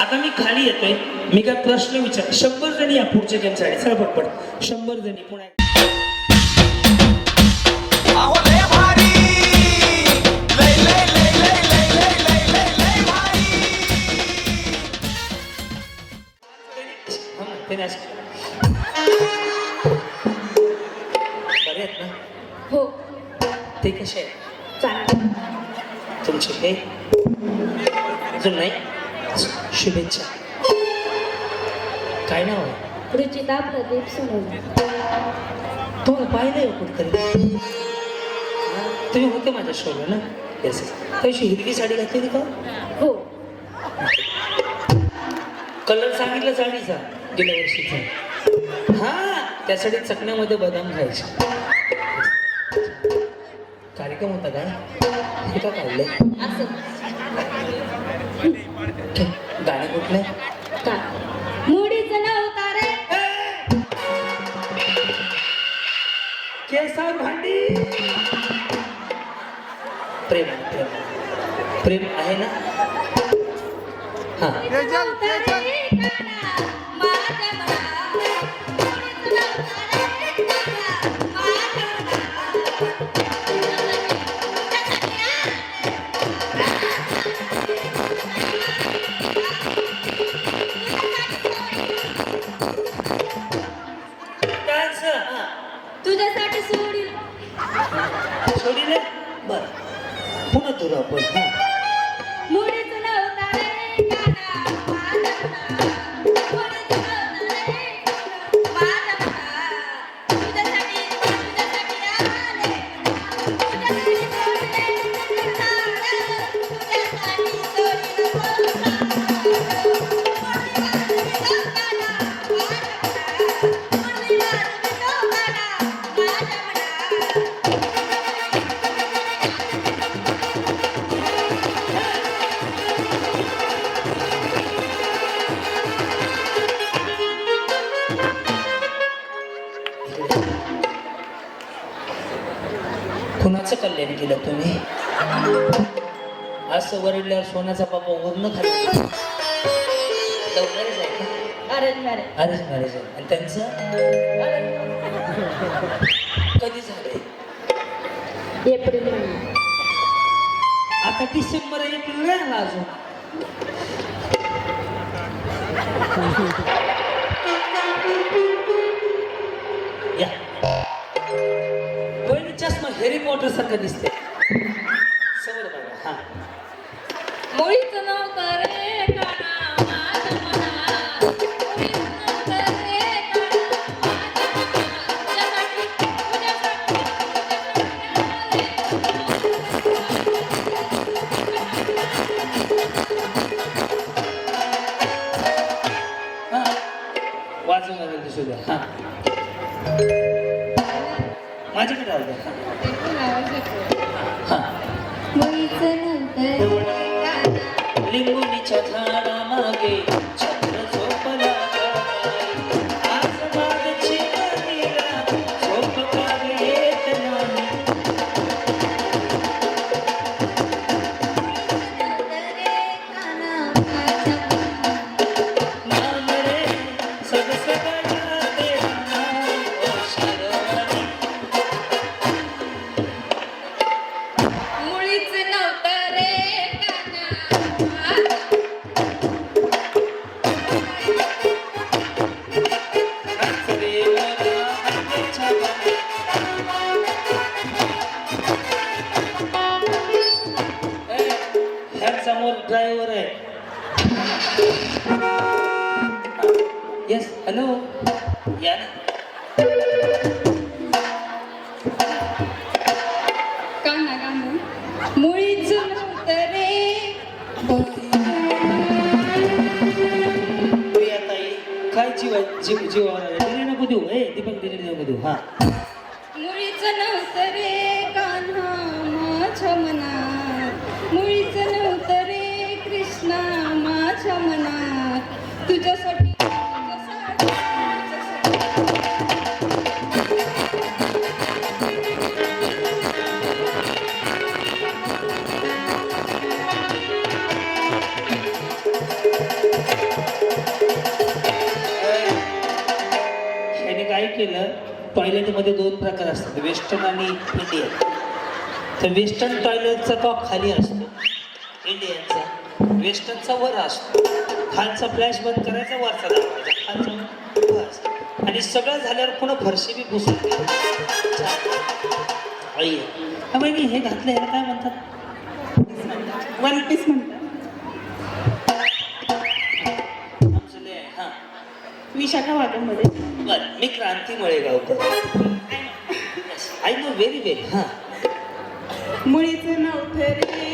आता मी खाली येतोय. मी काय प्रश्न विचार. 100 जणी या पुढच्या गेमसाठी. चला पटपट. 100 जणी पुन्हा. अहो लय भारी, लय लय लय लय लय लय लय लय लय भारी. बरे आहेत ना? हो. ते कसे आहेत? चांगलं. तुमचे हे अजून नाही? शुभेच्छा. काय नाव आहे? रुचिता प्रदीप सोनवणे. तुम्हाला पाहिलंय कुठतरी? तुम्ही होते माझ्या शोला ना? येस. तशी हिरवी साडी घातली का? हो. कलर सांगितलं साडीचा गेल्या वर्षीचा. हा, त्यासाठी चकण्यामध्ये बदाम खायचे. कार्यक्रम होता काय? हे का काढले? असं गाणे कुठले? का मुडीचं नाव तारे केसा भांडी प्रेम प्रेम प्रेम आहे ना हा डान्स हा तुझ्यासाठी सोडील सोडीले बर पुन्हा तुला आपण हा मुळीच नव्हता रे काना माझा मना. मुळीच नव्हता रे काना माझा मना. तुझ्यासाठी आले तुझ्यासाठी सोडले तुझ्यासाठी कुणाचं कल्याण केलं तुम्ही असं वरडल्यावर सोन्याचा बाबा वरण खाली लवकरच आहे का अरे मॅरेज अरेंज मॅरेज आहे आणि त्यांचं कधी झालंय एप्रिल महिना आता डिसेंबर एप्रिल नाही आला अजून या पहिली चष्मा हॅरी पॉटर सारखा दिसते समोर बघा हा मुळीच नव्हतं रे काना माझा मना. मुळीच नव्हतं रे काना माझा मना. हा वाजून लागेल दिसू द्या हा माझ्याकडे राहू द्या हा मुळीच नव्हतं रे काना लिंबुनीच्या झाडामागे छत्र झोपला आज बागची नदीला झोप काग येत नाही नाम रे सगसगळा देवाना ओ शिरवानी मुळीच नव्हतं रे काना नाच रे मला हल्लीच्या बाई. ए, ह्यासमोर ड्रायव्हर आहे येस हॅलो या ना काना गाणं मुळीच नव्हतं रे प्रियाताई काय जीवावर आले दिले नको देऊ ए दीपक दिले नको देऊ हा मुळीच नव्हतं रे कान्हा माझ्या मनात. मुळीच नव्हतं रे कृष्णा माझ्या मनात. तुझ्यासाठी ह्याने काय केलं टॉयलेटमध्ये दोन प्रकार असतात वेस्टर्न आणि इंडियन तर वेस्टर्न टॉयलेटचा टॉप खाली असतो इंडियनचा वेस्टर्नचा वर असतो खालचा फ्लॅश बंद करायचा वरचा दाबायचा खालचा वर असतो. आणि सगळं झाल्यावर पुन्हा फरशी बी पुसून बहिणी हे घातलं ह्याला काय म्हणतात वन पीस म्हणतात आमचं लय आहे, हां विशाखावाड्यामध्ये बरं मी क्रांती मळेगावकर आय नो व्हेरी वेल हां मुळीच नव्हतं रे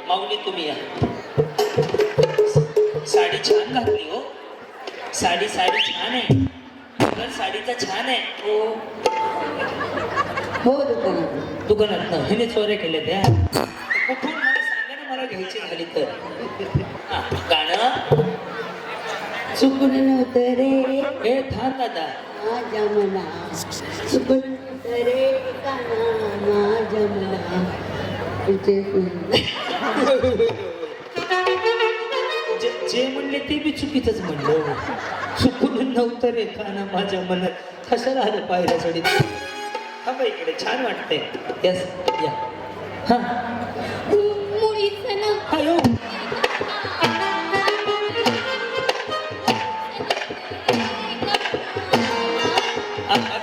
माऊली तुम्ही या साडी छान घातली हो साडी छान आहे. कलर साडीचा छान आहे. हो दुकानात. दुकानात ना हिने चोऱ्या केल्या त्या. कुठून मला सांगा ना, मला घ्यायची झाली तर. हा, गाणं चुकून नव्हतं रे हे थांब दादा. माझ्या मना, चुकून नव्हतं रे काना माझ्या मना. जे म्हणले ते बी चुकीचंच म्हणलं. चुकून नव्हतं रे काना माझ्या मनात. कशाला आलं पाहिलं सोडीत. हा बाई इकडे छान वाटतंय. यस या. हा मुळीच ना हा यो.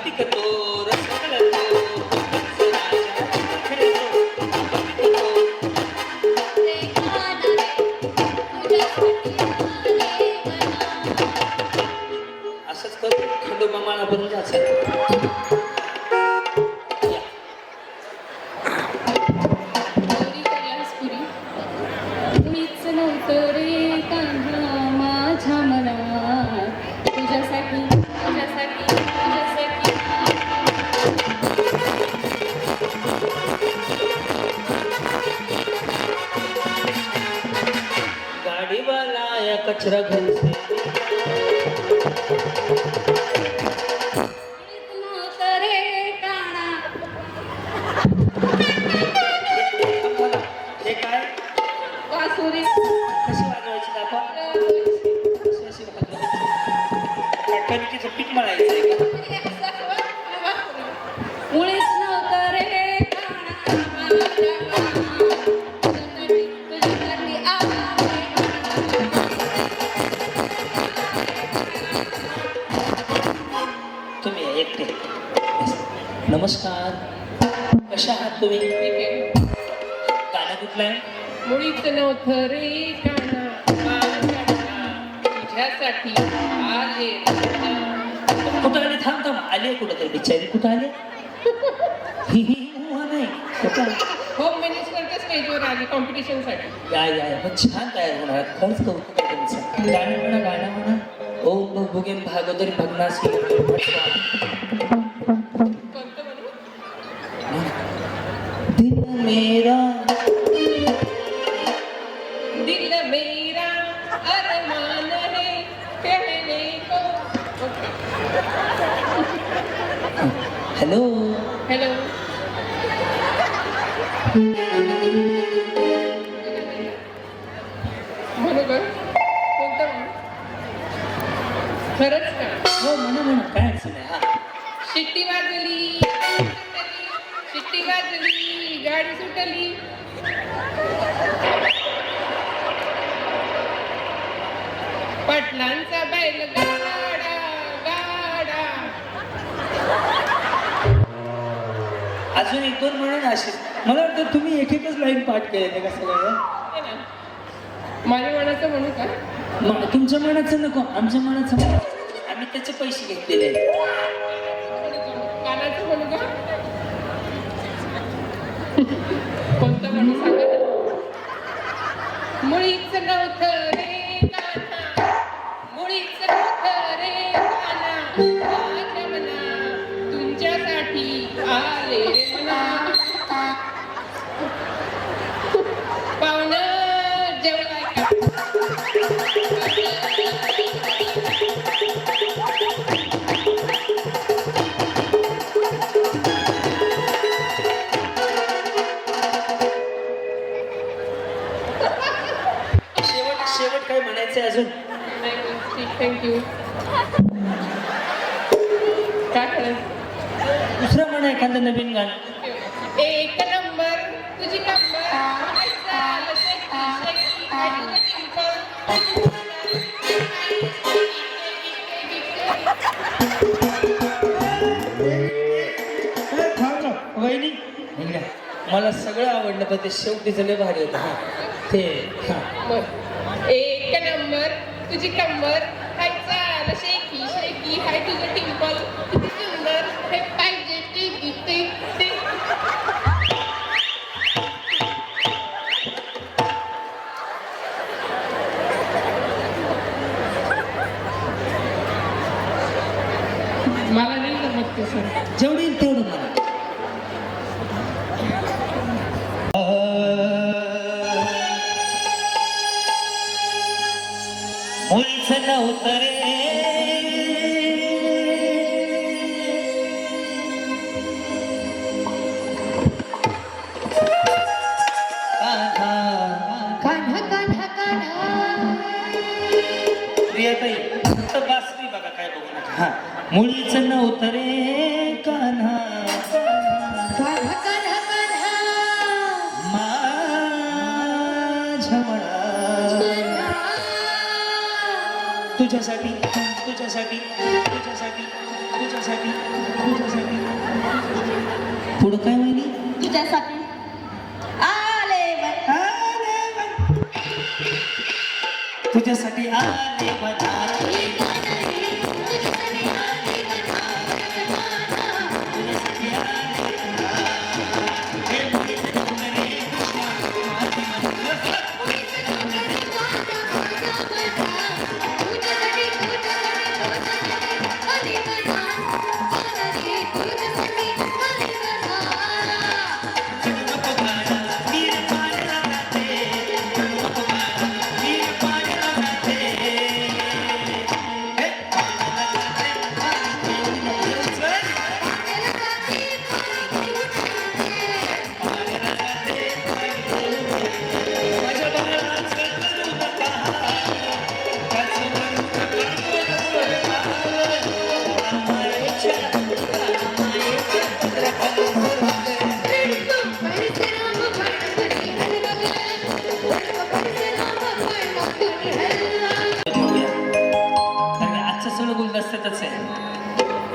पिकतो रस कळतो, असंच कर. खंडोबा माळा बनून जायचं. मीच नव्हतं रे कान्हा माझ्या मनात तुझ्यासाठी तुझ्यासाठी तुझ्यासाठी. गाडीवाला या कचरा घर से. मीच नव्हतं रे कान्हा. हे काय वासुरी कशी वाजवायची दाखवा. अशी अशी वाजवायची. कणकीचं पीठ मळायचं आहे का? मुळीच नव्हतं रे कान्हा माझ्या मनात तुझ्यासाठी तुझ्यासाठी आले. तुम्ही या एकटे. नमस्कार, कशा आहात तुम्ही? गाणं कुठलं आहे? मुळीच नव्हतं रे कान्हा माझ्या मनात तुझ्यासाठी आले. कुठं आले? थांब थांब. आले कुठं तरी बिचारी. कुठं आले? ही ही उभा नाही. कुठं आले? होम मिनिस्टरच्या स्टेजवर आली कॉम्पिटिशनसाठी. या या या. मग छान तयार होणार. खरंच कौतुक आहे तुमचं. गाणं म्हणा, गाणं म्हणा. ओम भुगेन भागोदरी भगनासी भटवा. कोणतं म्हणू? दिल मेरा दिल मेरा अरमान है कहने को. हॅलो. हॅलो म्हणू का? कोणतं म्हणू? खरंच का? हो म्हणा म्हणा. काय अडचण आहे. हा शिट्टी वाजली शिट्टी वाजली गाडी सुटली. पाटलांचा बैल गाडा गाडा. अजून एक दोन म्हणून असेल. मला वाटतं तुम्ही एक एकच लाईन पाठ केले का सगळं. हे ना, माझ्या मनाचं म्हणू का? मग तुमच्या मनाचं नको, आमच्या मनाचं म्हणा. आम्ही त्याचे पैसे घेतलेले आहेत. कानाचं म्हणू का? कोणतं म्हणू सांगा ना. मुळीच नव्हतं रे कान्हा मुळीच नव्हतं रे कान्हा माझ्या मना तुमच्यासाठी आले रे मना. पाहुणं जेवलाय का? शेवट शेवट काय म्हणायचं आहे अजून? थँक्यू. काय करायचं? दुसरं म्हणा एखादं नवीन गाणं. एक नंबर तुझी नंबर चाल शेकी शेकी आणि टिंपल. वहिनी इकडे. मला सगळं आवडलं पण ते शेवटीचं लय भारी होतं. हा ते हा. एक नंबर तुझी कंबर हाय चाल शेकी शेकी हाय तुझं टिंपल किती सुंदर हे पाहिजे ते गीते ते. Okay sir. जेवढी येईल तेवढं मला. मुळीचं नव्हतं रे कान्हा कान्हा कान्हा प्रियाताई फक्त बासरी बघा काय बघू नका. हा मुळीच नव्हतं रे कान्हा कान्हा कान्हा कान्हा माझ्या मना तुझ्यासाठी तुझ्यासाठी तुझ्यासाठी तुझ्यासाठी तुझ्यासाठी पुढं काय म्हणे तुझ्यासाठी आले बाई. तुझ्यासाठी आले बदारी.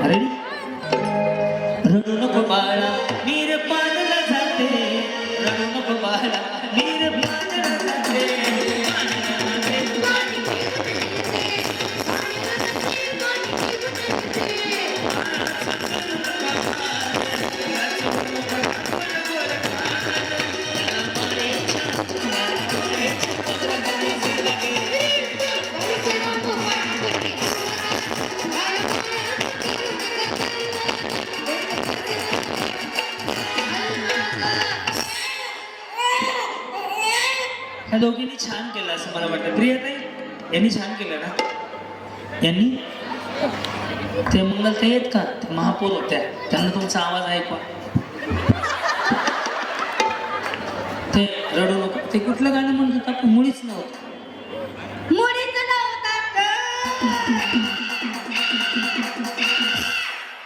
रेडी रडू नको बाळा मीर पाणला जाते रडू नको बाळा मीर पाणला जाते. ह्या दोघींनी छान केलं असं मला वाटतं. प्रियाताई यांनी छान केलं ना. यांनी ते मंगलताई आहेत का ते महापौर होत्या त्यांना तुमचा आवाज ऐकवा. ते रडू नको ते कुठलं गाणं म्हणत होतं आपण मुळीच नव्हतं. मुळीच नव्हता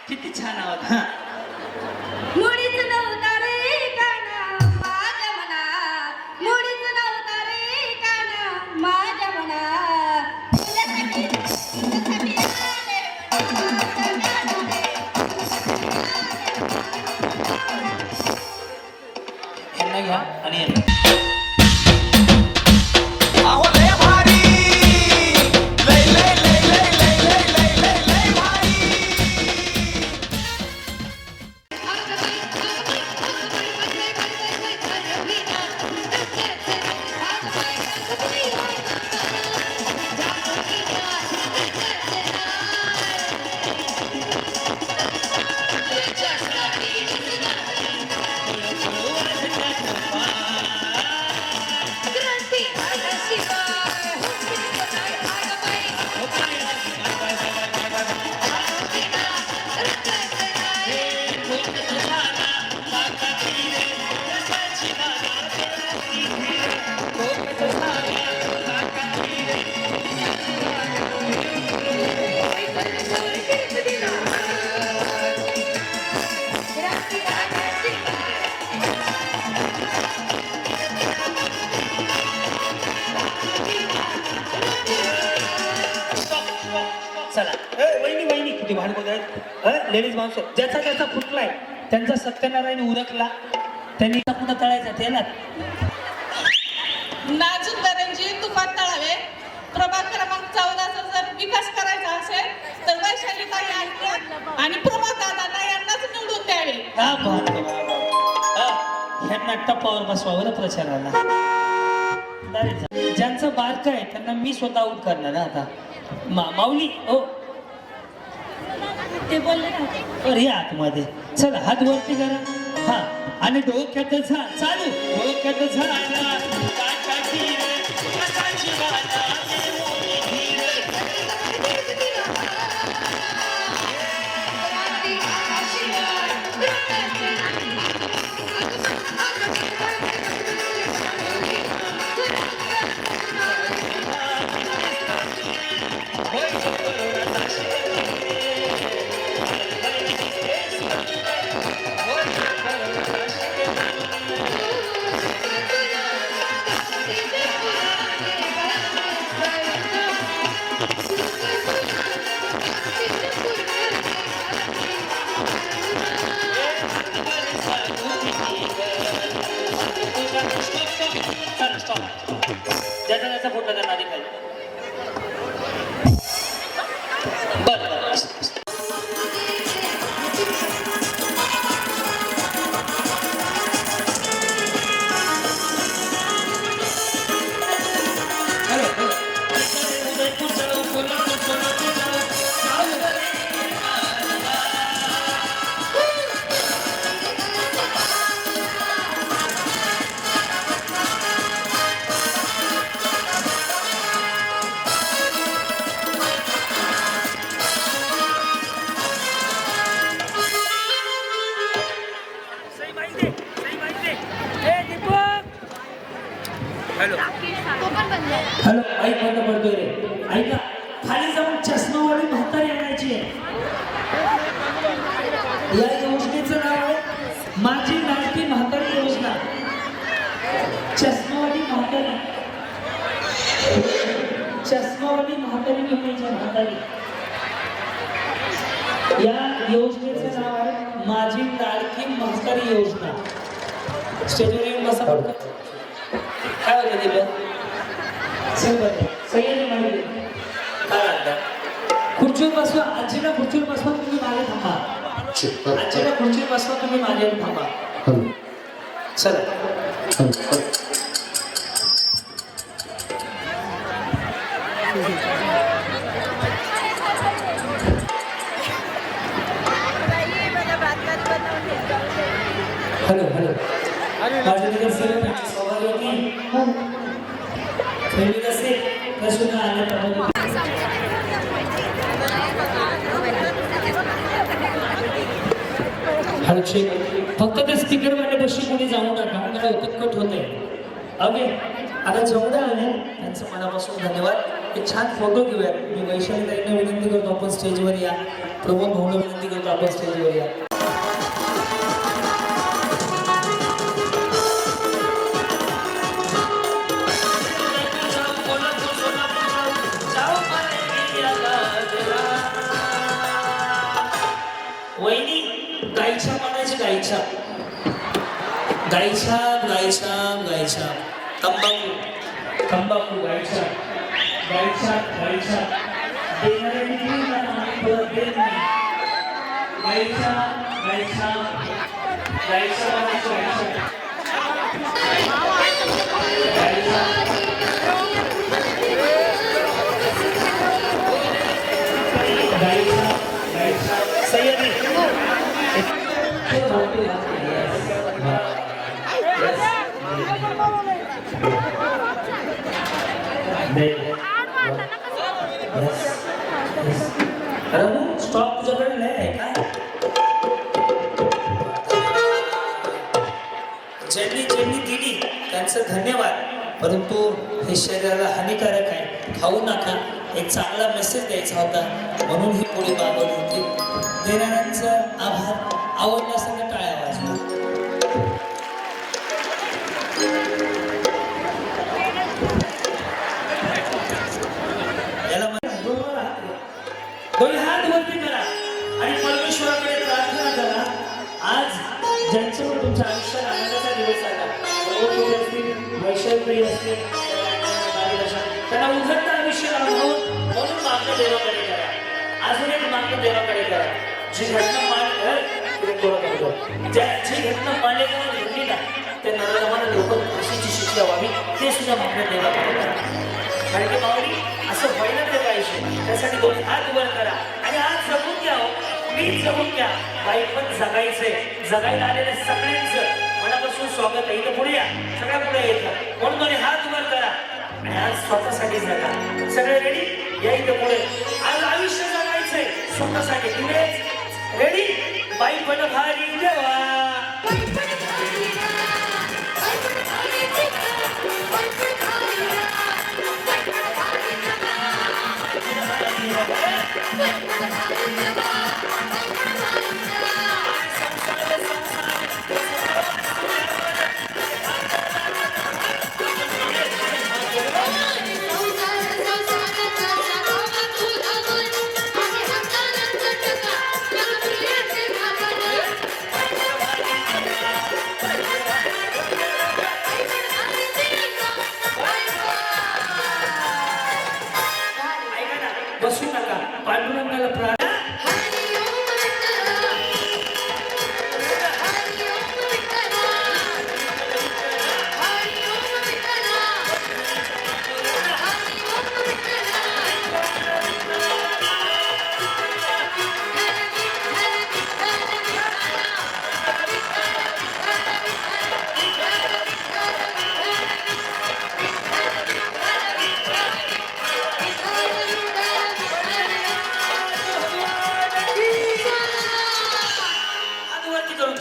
किती छान आवाज. हा मुळीच नव्हता रे कान्हा माझ्या मना मुळीच नव्हता रे कान्हा माझ्या मना तुझ्यासाठी तुझ्यासाठी यांना घ्या आणि यांना अहो लय भारी लय लय लय लय लय लय लय लय लय भारी. चला वहिनी वहिनी किती भांडवल आहेत लेडीज माणसं ज्याचा ज्याचा फुटलाय त्यांचा सत्यनारायण उरकला त्यांनी कुठं तळायचा ते ना. नाजूक दरंजी तुफान तळावे प्रभाग क्रमांक 14चा जर विकास करायचा असेल तर वैशाली ताई आणि प्रभाग दादा यांनाच निवडून द्यावे. ह्यांना टप्पावर बसवावर प्रचाराला. ज्यांचं बारक आहे त्यांना मी स्वतः आऊट करणार आता. माऊली ओ ते बोलले ना तर या आतमध्ये चला हात वरती करा हा आणि डोक्यात चालू डोक्यात झाला काचाची रे, काचाची वाला देवोनी रे. चला स्टॉप ज्याचा त्याचा फोटो त्यांना आधी पाहिजे बरं हॅलो ऐक बंद पडतोय रे ऐका खाली जाऊन चष्मावाली म्हातारी आणायची आहे या योजनेचं नाव आहे माझी लाडकी म्हातारी योजना चष्मावाली म्हातारी घेण्याची म्हातारी या योजनेचं नाव आहे माझी लाडकी म्हातारी योजना स्टेजवर येऊन बसा पडतं काय होतं दिलं खुर्चीवर बसवा आजीला खुर्चीवर बसवा तुम्ही मागे थांबा आजीला खुर्चीवर बसवा तुम्ही मागे थांबा चला हॅलो माझ्या तिकडे सगळं सवारी होती खेळली असेल कसून आल्या हॅलो फक्त ते स्पीकर मध्ये बशी कोणी जाऊ नका मला कट होत आहे ओके आता जेवढे आले त्यांचं मनापासून धन्यवाद एक छान फोटो घेऊयात मी वैशाली ताईंना विनंती करतो आपण स्टेजवर या प्रमोद भाऊला विनंती करतो आपण स्टेजवर या वहिनी गायछा म्हणायची गायछा गायछा गायछा गायछा तंबाखू तंबाखू गायछा गायछा गायछा देणारे देईल आणि परत देत नाही गायछा गायछा गायछा म्हणायची गायछा गायछा गायछा सय्यदी स्टॉप तुझ्याकडे नाही आहे का ज्यांनी दिली त्यांचं धन्यवाद परंतु हे शरीराला हानिकारक आहे खाऊ नका एक चांगला मेसेज द्यायचा होता म्हणून ही पोळी मागवली होती देणाऱ्यांचं आभार आवडण्यासाठी टाळ्या वाजवा याला दोन्ही हात वरती करा आणि परमेश्वराकडे प्रार्थना करा आज ज्यांच्यावर तुमच्या आयुष्यात आनंदाचा दिवस आला वैशाली असतील त्यांना उघडतं आयुष्य अनुभवून म्हणून मागणं देवाकडे करा अजून एक मागणं देवाकडे करा जी घटना जी घटना मान्यता घडली ना त्या नराधमाला लोक कशीची शिक्षा व्हावी ते सुद्धा मागणं देवाकडे करा कारण की माऊली असं व्हायला ते पाहिजे त्यासाठी दोन्ही हात वर करा आणि आज जगून घ्या प्लीज जगून घ्या. बाई पण जगायचंय. जगायला आलेल्या सगळ्यांचं मनापासून स्वागत आहे. इथं पुढे या, सगळ्या पुढे येतं. म्हणून दोन्ही हात वर करा आणि आज स्वतःसाठी जगा. सगळे रेडी? या इथं पुढे. आज आयुष्य जगायचंय स्वतःसाठी. रेडी? बाई पण भारी देवा. बसू नका. पांडुरंगाला प्रार्थना.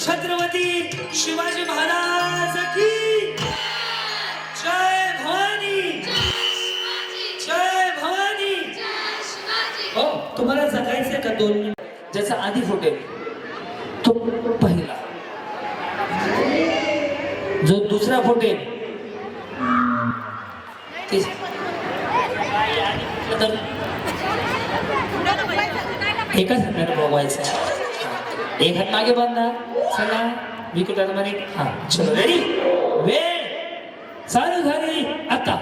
छत्रपती शिवाजी महाराज की जय. भवानी जय. भवानी. हो, तुम्हाला जगायचंय का 2 मिनिट? ज्याचा आधी फुटेल तो पहिला, जो दुसरा फुटेल ते तर एकाच हाताने बघवायचं. एक हात मागे बांधा. चला विकतामध्ये. हा चलो रेडी. वेळ चालू झाली आता.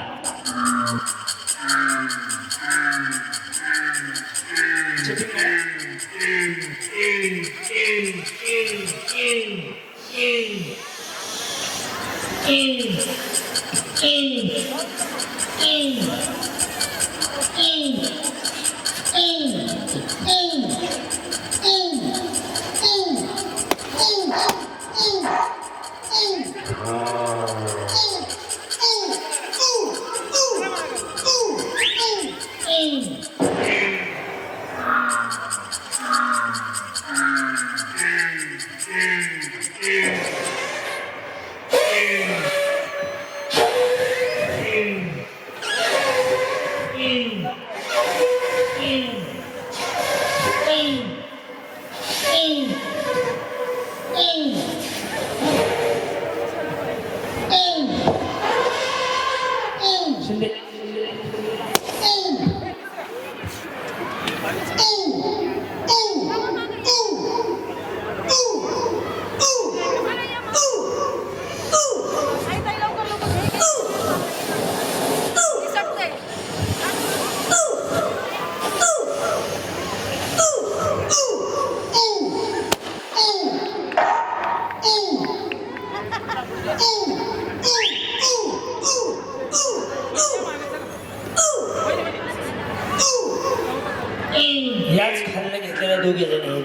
याच खाल्ल्या घेतलेल्या 2 जण आहेत.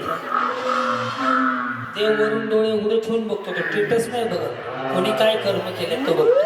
देव वरून डोळे उघडे ठेवून बघतो. तो स्टेटस नाही बघत. कोणी काय कर्म केले तो बघतो.